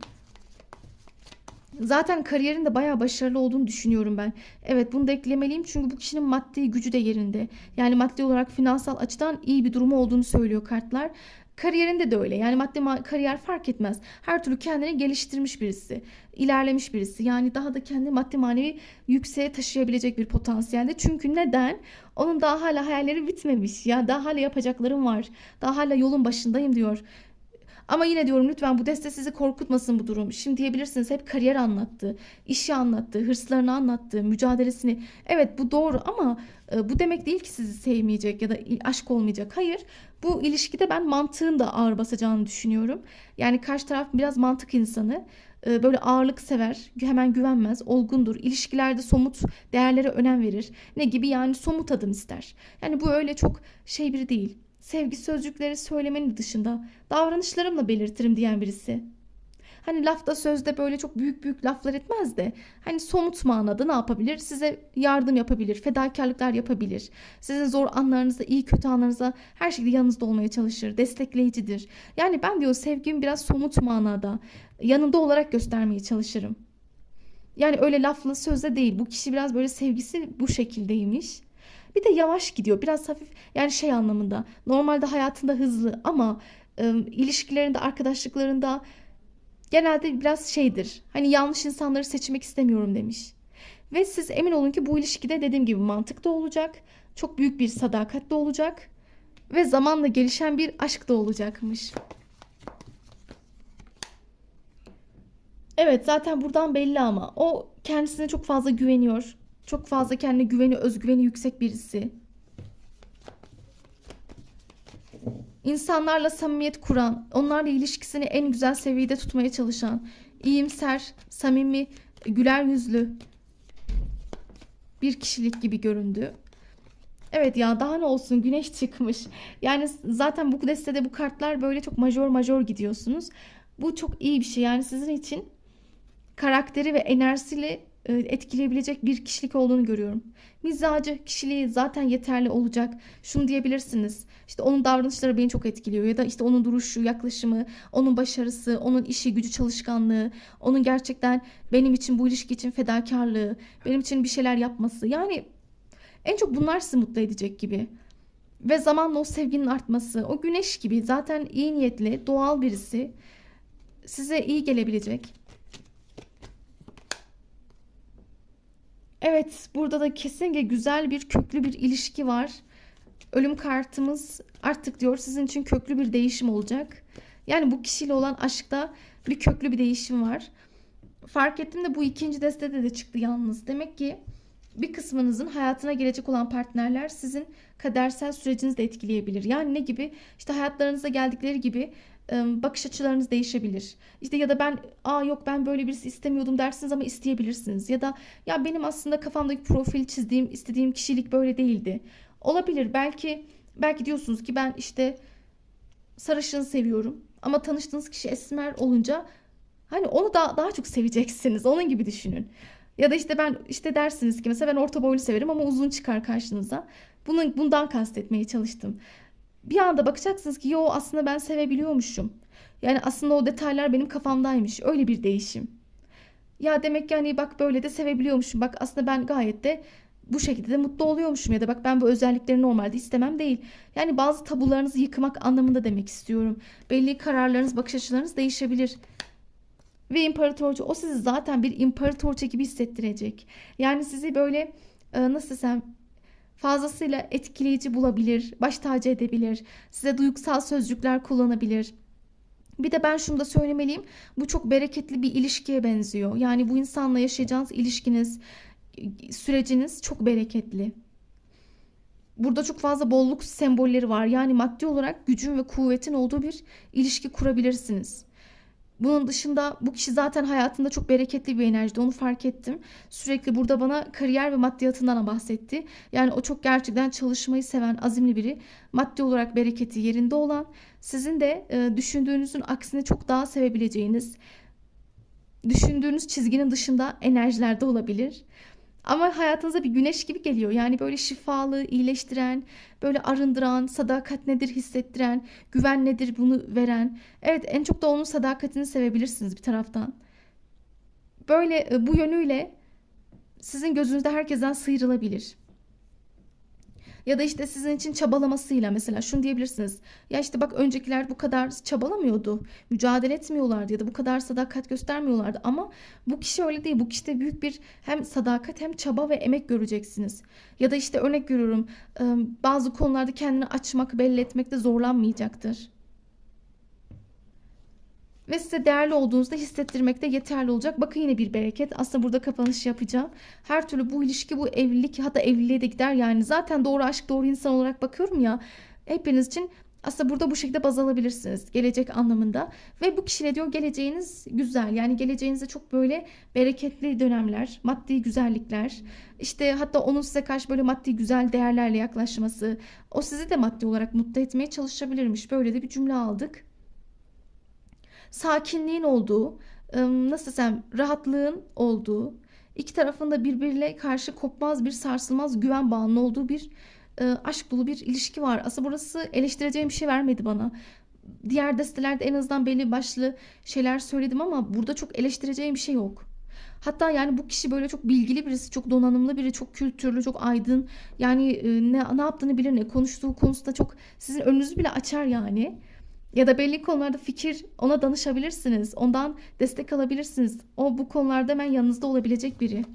Zaten kariyerinde bayağı başarılı olduğunu düşünüyorum ben. Evet, bunu da eklemeliyim çünkü bu kişinin maddi gücü de yerinde. Yani maddi olarak finansal açıdan iyi bir durumu olduğunu söylüyor kartlar. Kariyerinde de öyle. Yani kariyer fark etmez. Her türlü kendini geliştirmiş birisi, ilerlemiş birisi. Yani daha da kendi maddi manevi yükseğe taşıyabilecek bir potansiyelde. Çünkü neden? Onun daha hala hayalleri bitmemiş. Ya daha hala yapacaklarım var. Daha hala yolun başındayım diyor. Ama yine diyorum lütfen bu deste sizi korkutmasın bu durum. Şimdi diyebilirsiniz hep kariyer anlattı, işi anlattı, hırslarını anlattı, mücadelesini. Evet, bu doğru ama bu demek değil ki sizi sevmeyecek ya da aşk olmayacak. Hayır, bu ilişkide ben mantığın da ağır basacağını düşünüyorum. Yani karşı taraf biraz mantık insanı. Böyle ağırlık sever, hemen güvenmez, olgundur. İlişkilerde somut değerlere önem verir. Ne gibi yani somut adım ister. Yani bu öyle çok şey biri değil. Sevgi sözcükleri söylemenin dışında davranışlarımla belirtirim diyen birisi. Hani lafta sözde böyle çok büyük büyük laflar etmez de hani somut manada ne yapabilir? Size yardım yapabilir, fedakarlıklar yapabilir. Sizin zor anlarınızda, iyi kötü anlarınızda her şekilde yanınızda olmaya çalışır, destekleyicidir. Yani ben diyor sevgimi biraz somut manada yanında olarak göstermeye çalışırım. Yani öyle lafla sözle değil. Bu kişi biraz böyle sevgisi bu şekildeymiş. Bir de yavaş gidiyor. Biraz hafif yani şey anlamında. Normalde hayatında hızlı ama ilişkilerinde, arkadaşlıklarında genelde biraz şeydir. Hani yanlış insanları seçmek istemiyorum demiş. Ve siz emin olun ki bu ilişkide dediğim gibi mantık da olacak. Çok büyük bir sadakat de olacak. Ve zamanla gelişen bir aşk da olacakmış. Evet, zaten buradan belli ama o kendisine çok fazla güveniyor. Çok fazla kendine güveni, özgüveni yüksek birisi. İnsanlarla samimiyet kuran, onlarla ilişkisini en güzel seviyede tutmaya çalışan, iyimser, samimi, güler yüzlü bir kişilik gibi göründü. Evet ya, daha ne olsun, güneş çıkmış. Yani zaten bu destede bu kartlar böyle çok majör majör gidiyorsunuz. Bu çok iyi bir şey yani sizin için karakteri ve enerjisiyle etkileyebilecek bir kişilik olduğunu görüyorum. Mizacı, kişiliği zaten yeterli olacak. Şunu diyebilirsiniz. İşte onun davranışları beni çok etkiliyor ya da işte onun duruşu, yaklaşımı, onun başarısı, onun işi, gücü, çalışkanlığı, onun gerçekten benim için bu ilişki için fedakarlığı, benim için bir şeyler yapması. Yani en çok bunlar sizi mutlu edecek gibi. Ve zamanla o sevginin artması, o güneş gibi zaten iyi niyetli, doğal birisi size iyi gelebilecek. Evet, burada da kesinlikle güzel bir köklü bir ilişki var. Ölüm kartımız artık diyor sizin için köklü bir değişim olacak. Yani bu kişiyle olan aşkta bir köklü bir değişim var. Fark ettim de bu ikinci destede de çıktı yalnız. Demek ki bir kısmınızın hayatına gelecek olan partnerler sizin kadersel sürecinizi de etkileyebilir. Yani ne gibi? İşte hayatlarınıza geldikleri gibi bakış açılarınız değişebilir. İşte ya da yok ben böyle birisi istemiyordum dersiniz ama isteyebilirsiniz. Ya da ya benim aslında kafamdaki profil çizdiğim, istediğim kişilik böyle değildi. Olabilir. Belki diyorsunuz ki ben işte sarışın seviyorum ama tanıştığınız kişi esmer olunca hani onu daha çok seveceksiniz. Onun gibi düşünün. Ya da işte ben işte dersiniz ki mesela ben orta boylu severim ama uzun çıkar karşınıza. Bundan kastetmeye çalıştım. Bir anda bakacaksınız ki yo aslında ben sevebiliyormuşum. Yani aslında o detaylar benim kafamdaymış. Öyle bir değişim. Ya demek ki hani bak böyle de sevebiliyormuşum. Bak aslında ben gayet de bu şekilde de mutlu oluyormuşum ya da bak ben bu özellikleri normalde istemem değil. Yani bazı tabularınızı yıkmak anlamında demek istiyorum. Belli kararlarınız, bakış açılarınız değişebilir. Ve imparatorcu o sizi zaten bir imparatorça gibi hissettirecek. Yani sizi böyle nasıl desem fazlasıyla etkileyici bulabilir, baş tacı edebilir, size duygusal sözcükler kullanabilir. Bir de ben şunu da söylemeliyim. Bu çok bereketli bir ilişkiye benziyor. Yani bu insanla yaşayacağınız ilişkiniz, süreciniz çok bereketli. Burada çok fazla bolluk sembolleri var. Yani maddi olarak gücün ve kuvvetin olduğu bir ilişki kurabilirsiniz. Bunun dışında bu kişi zaten hayatında çok bereketli bir enerjide. Onu fark ettim. Sürekli burada bana kariyer ve maddiyatından bahsetti. Yani o çok gerçekten çalışmayı seven, azimli biri. Maddi olarak bereketi yerinde olan, sizin de düşündüğünüzün aksine çok daha sevebileceğiniz, düşündüğünüz çizginin dışında enerjilerde olabilir. Ama hayatınıza bir güneş gibi geliyor. Yani böyle şifalı, iyileştiren, böyle arındıran, sadakat nedir hissettiren, güven nedir bunu veren. Evet, en çok da onun sadakatini sevebilirsiniz bir taraftan. Böyle bu yönüyle sizin gözünüzde herkesten sıyrılabilir. Ya da işte sizin için çabalamasıyla mesela şunu diyebilirsiniz. Ya işte bak öncekiler bu kadar çabalamıyordu. Mücadele etmiyorlardı ya da bu kadar sadakat göstermiyorlardı. Ama bu kişi öyle değil. Bu kişide büyük bir hem sadakat hem çaba ve emek göreceksiniz. Ya da işte örnek veriyorum, bazı konularda kendini açmak, belli etmekte zorlanmayacaktır. Ve size değerli olduğunuzda hissettirmekte yeterli olacak. Bakın yine bir bereket. Aslında burada kapanış yapacağım. Her türlü bu ilişki, bu evlilik, hatta evliliğe de gider yani. Zaten doğru aşk, doğru insan olarak bakıyorum ya. Hepiniz için aslında burada bu şekilde baz alabilirsiniz. Gelecek anlamında. Ve bu kişiyle diyor geleceğiniz güzel. Yani geleceğinizde çok böyle bereketli dönemler, maddi güzellikler. İşte hatta onun size karşı böyle maddi güzel değerlerle yaklaşması. O sizi de maddi olarak mutlu etmeye çalışabilirmiş. Böyle de bir cümle aldık. Sakinliğin olduğu, nasıl desem rahatlığın olduğu, iki tarafında birbiriyle karşı kopmaz bir sarsılmaz güven bağının olduğu bir aşk dolu bir ilişki var. Aslında burası eleştireceğim bir şey vermedi bana. Diğer destelerde en azından belli başlı şeyler söyledim ama burada çok eleştireceğim bir şey yok. Hatta yani bu kişi böyle çok bilgili birisi, çok donanımlı biri, çok kültürlü, çok aydın. Yani ne yaptığını bilir, ne konuştuğu konusunda çok sizin önünüzü bile açar yani. Ya da belli konularda fikir ona danışabilirsiniz. Ondan destek alabilirsiniz. O bu konularda hemen yanınızda olabilecek biri.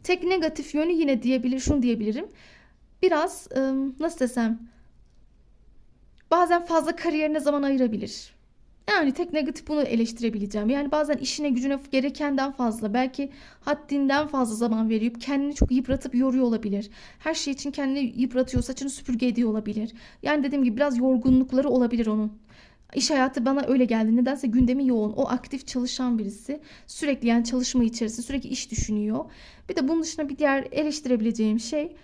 Tek negatif yönü yine şunu diyebilirim. Biraz nasıl desem bazen fazla kariyerine zaman ayırabilir. Yani tek negatif bunu eleştirebileceğim. Yani bazen işine gücüne gerekenden fazla, belki haddinden fazla zaman verip kendini çok yıpratıp yoruyor olabilir. Her şey için kendini yıpratıyor, saçını süpürge ediyor olabilir. Yani dediğim gibi biraz yorgunlukları olabilir onun. İş hayatı bana öyle geldi. Nedense gündemi yoğun. O aktif çalışan birisi. Sürekli yani çalışma içerisinde sürekli iş düşünüyor. Bir de bunun dışında bir diğer eleştirebileceğim şey,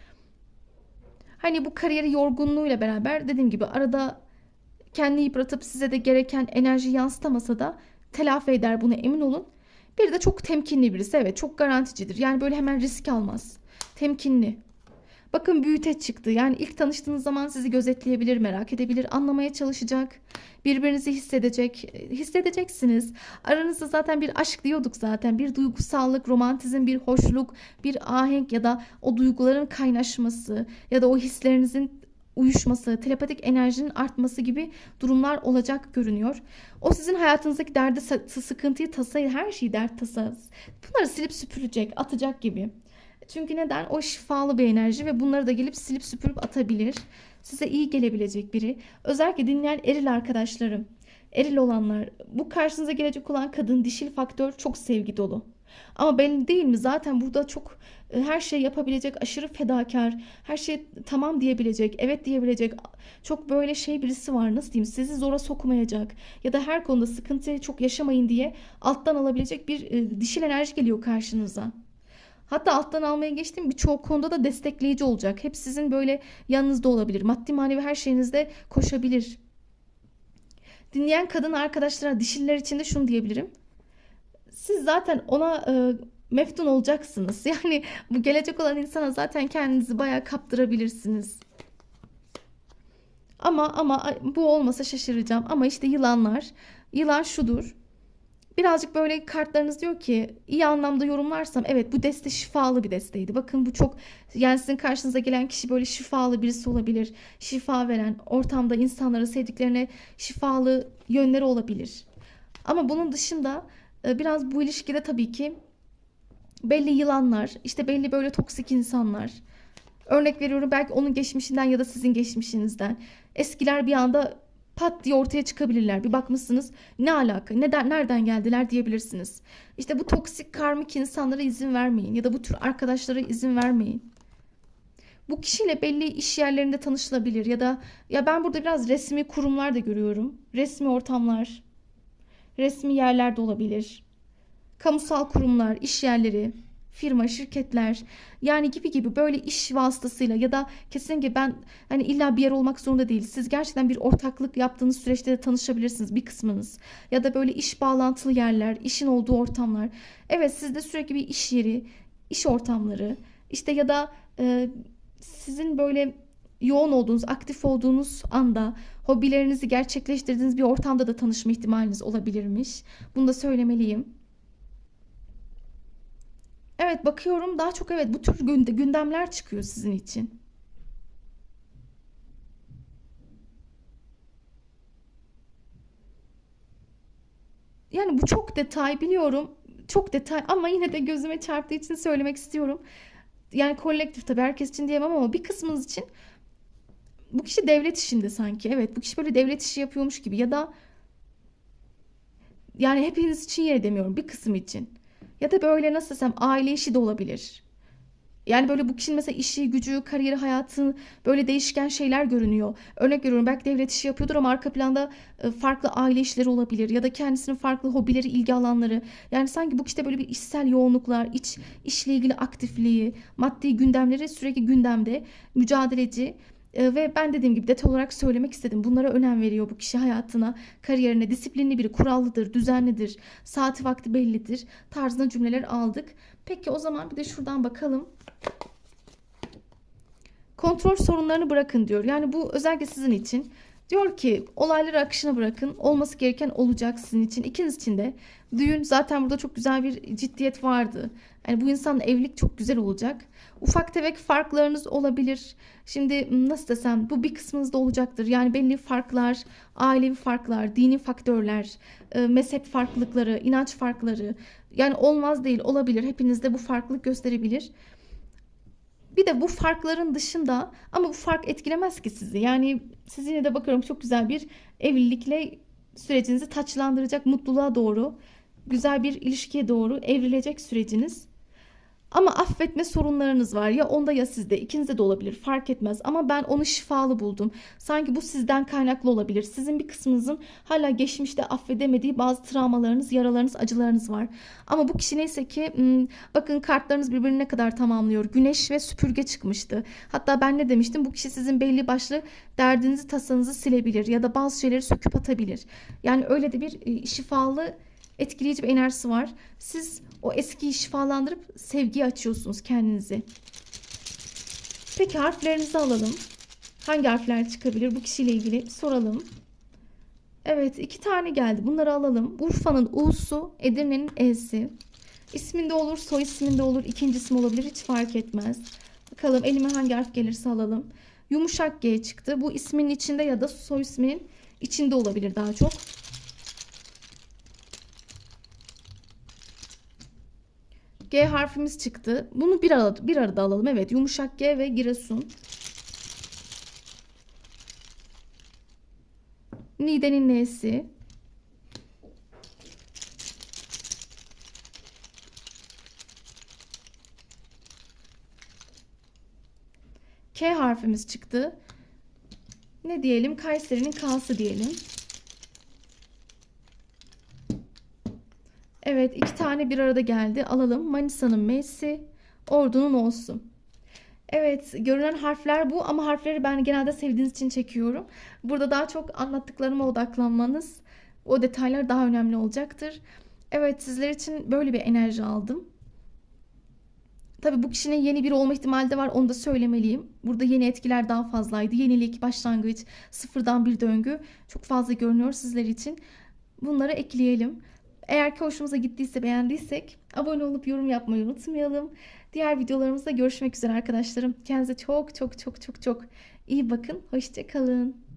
hani bu kariyeri yorgunluğuyla beraber dediğim gibi arada kendini yıpratıp size de gereken enerji yansıtamasa da telafi eder, buna emin olun. Bir de çok temkinli birisi. Evet, çok garanticidir. Yani böyle hemen risk almaz. Temkinli. Bakın büyüteç çıktı. Yani ilk tanıştığınız zaman sizi gözetleyebilir, merak edebilir, anlamaya çalışacak. Birbirinizi hissedeceksiniz. Aranızda zaten bir aşk diyorduk zaten. Bir duygusallık, romantizm, bir hoşluk, bir ahenk ya da o duyguların kaynaşması ya da o hislerinizin uyuşması, telepatik enerjinin artması gibi durumlar olacak görünüyor. O sizin hayatınızdaki derdi, sıkıntıyı, tasayı, her şeyi dert tasası. Bunları silip süpürecek, atacak gibi. Çünkü neden? O şifalı bir enerji ve bunları da gelip silip süpürüp atabilir. Size iyi gelebilecek biri. Özellikle dinleyen eril arkadaşlarım. Eril olanlar. Bu karşınıza gelecek olan kadın, dişil faktör çok sevgi dolu. Ama belli değil mi? Zaten burada çok her şey yapabilecek, aşırı fedakar, her şey tamam diyebilecek, evet diyebilecek, çok böyle şey birisi var. Nasıl diyeyim? Sizi zora sokmayacak ya da her konuda sıkıntıyı çok yaşamayın diye alttan alabilecek bir dişil enerji geliyor karşınıza. Hatta alttan almaya geçtim, birçok konuda da destekleyici olacak. Hep sizin böyle yanınızda olabilir. Maddi manevi her şeyinizde koşabilir. Dinleyen kadın arkadaşlara, dişiller için de şunu diyebilirim. Siz zaten ona meftun olacaksınız. Yani bu gelecek olan insana zaten kendinizi bayağı kaptırabilirsiniz. Ama bu olmasa şaşıracağım. Ama işte yılanlar. Yılan şudur. Birazcık böyle kartlarınız diyor ki iyi anlamda yorumlarsam evet bu deste şifalı bir desteydi. Bakın bu çok yani sizin karşınıza gelen kişi böyle şifalı birisi olabilir. Şifa veren, ortamda insanlara, sevdiklerine şifalı yönleri olabilir. Ama bunun dışında biraz bu ilişkide tabii ki belli yılanlar, işte belli böyle toksik insanlar. Örnek veriyorum belki onun geçmişinden ya da sizin geçmişinizden. Eskiler bir anda pat diye ortaya çıkabilirler. Bir bakmışsınız ne alaka, neden, nereden geldiler diyebilirsiniz. İşte bu toksik karmik insanlara izin vermeyin ya da bu tür arkadaşlara izin vermeyin. Bu kişiyle belli iş yerlerinde tanışılabilir ya da ya ben burada biraz resmi kurumlar da görüyorum. Resmi ortamlar, resmi yerlerde olabilir. Kamusal kurumlar, iş yerleri, firma, şirketler yani gibi gibi böyle iş vasıtasıyla ya da kesinlikle ben hani illa bir yer olmak zorunda değil. Siz gerçekten bir ortaklık yaptığınız süreçte de tanışabilirsiniz bir kısmınız. Ya da böyle iş bağlantılı yerler, işin olduğu ortamlar. Evet sizde sürekli bir iş yeri, iş ortamları işte ya da sizin böyle yoğun olduğunuz, aktif olduğunuz anda hobilerinizi gerçekleştirdiğiniz bir ortamda da tanışma ihtimaliniz olabilirmiş. Bunu da söylemeliyim. Evet bakıyorum daha çok evet bu tür gündemler çıkıyor sizin için. Yani bu çok detay biliyorum. Çok detay ama yine de gözüme çarptığı için söylemek istiyorum. Yani kolektif tabii herkes için diyemem ama bir kısmınız için bu kişi devlet işinde sanki. Evet bu kişi böyle devlet işi yapıyormuş gibi ya da yani hepiniz için yine demiyorum bir kısım için. Ya da böyle nasıl desem aile işi de olabilir. Yani böyle bu kişinin mesela işi, gücü, kariyeri, hayatı böyle değişken şeyler görünüyor. Örnek veriyorum belki devlet işi yapıyordur ama arka planda farklı aile işleri olabilir ya da kendisinin farklı hobileri, ilgi alanları. Yani sanki bu kişide böyle bir işsel yoğunluklar, işle ilgili aktifliği, maddi gündemleri sürekli gündemde, mücadeleci. Ve ben dediğim gibi detay olarak söylemek istedim. Bunlara önem veriyor bu kişi hayatına, kariyerine, disiplinli biri, kurallıdır, düzenlidir, saati vakti bellidir tarzında cümleler aldık. Peki o zaman bir de şuradan bakalım. Kontrol sorunlarını bırakın diyor. Yani bu özellikle sizin için. Diyor ki olayları akışına bırakın. Olması gereken olacak sizin için. İkiniz için de. Düğün zaten burada çok güzel bir ciddiyet vardı. Yani bu insanla evlilik çok güzel olacak. Ufak tefek farklarınız olabilir. Şimdi nasıl desem bu bir kısmınızda olacaktır. Yani belli farklar, ailevi farklar, dini faktörler, mezhep farklılıkları, inanç farkları. Yani olmaz değil olabilir. Hepinizde bu farklılık gösterebilir. Bir de bu farkların dışında ama bu fark etkilemez ki sizi. Yani siz yine de bakıyorum çok güzel bir evlilikle sürecinizi taçlandıracak mutluluğa doğru, güzel bir ilişkiye doğru evrilecek süreciniz. Ama affetme sorunlarınız var. Ya onda ya sizde. İkinizde de olabilir. Fark etmez. Ama ben onu şifalı buldum. Sanki bu sizden kaynaklı olabilir. Sizin bir kısmınızın hala geçmişte affedemediği bazı travmalarınız, yaralarınız, acılarınız var. Ama bu kişi neyse ki bakın kartlarınız birbirini ne kadar tamamlıyor. Güneş ve süpürge çıkmıştı. Hatta ben ne demiştim? Bu kişi sizin belli başlı derdinizi, tasanızı silebilir ya da bazı şeyleri söküp atabilir. Yani öyle de bir şifalı etkileyici bir enerjisi var. Siz o eskiyi şifalandırıp sevgiye açıyorsunuz kendinizi. Peki harflerinizi alalım. Hangi harfler çıkabilir bu kişiyle ilgili soralım. Evet 2 tane geldi. Bunları alalım. Urfa'nın U'su, Edirne'nin E'si. İsminde olur, soy isminde olur, ikinci isim olabilir hiç fark etmez. Bakalım elime hangi harf gelirse alalım. Yumuşak G çıktı. Bu isminin içinde ya da soy isminin içinde olabilir daha çok. G harfimiz çıktı. Bunu bir arada alalım. Evet yumuşak G ve Giresun. Niğde'nin N'si. K harfimiz çıktı. Ne diyelim? Kayseri'nin K'sı diyelim. Evet 2 tane bir arada geldi. Alalım. Manisa'nın M'si. Ordu'nun O'su. Evet görünen harfler bu ama harfleri ben genelde sevdiğiniz için çekiyorum. Burada daha çok anlattıklarıma odaklanmanız, o detaylar daha önemli olacaktır. Evet sizler için böyle bir enerji aldım. Tabii bu kişinin yeni biri olma ihtimali de var onu da söylemeliyim. Burada yeni etkiler daha fazlaydı. Yenilik, başlangıç, sıfırdan bir döngü çok fazla görünüyor sizler için. Bunları ekleyelim. Eğer ki hoşumuza gittiyse, beğendiysek abone olup yorum yapmayı unutmayalım. Diğer videolarımızda görüşmek üzere arkadaşlarım. Kendinize çok çok çok çok çok iyi bakın. Hoşça kalın.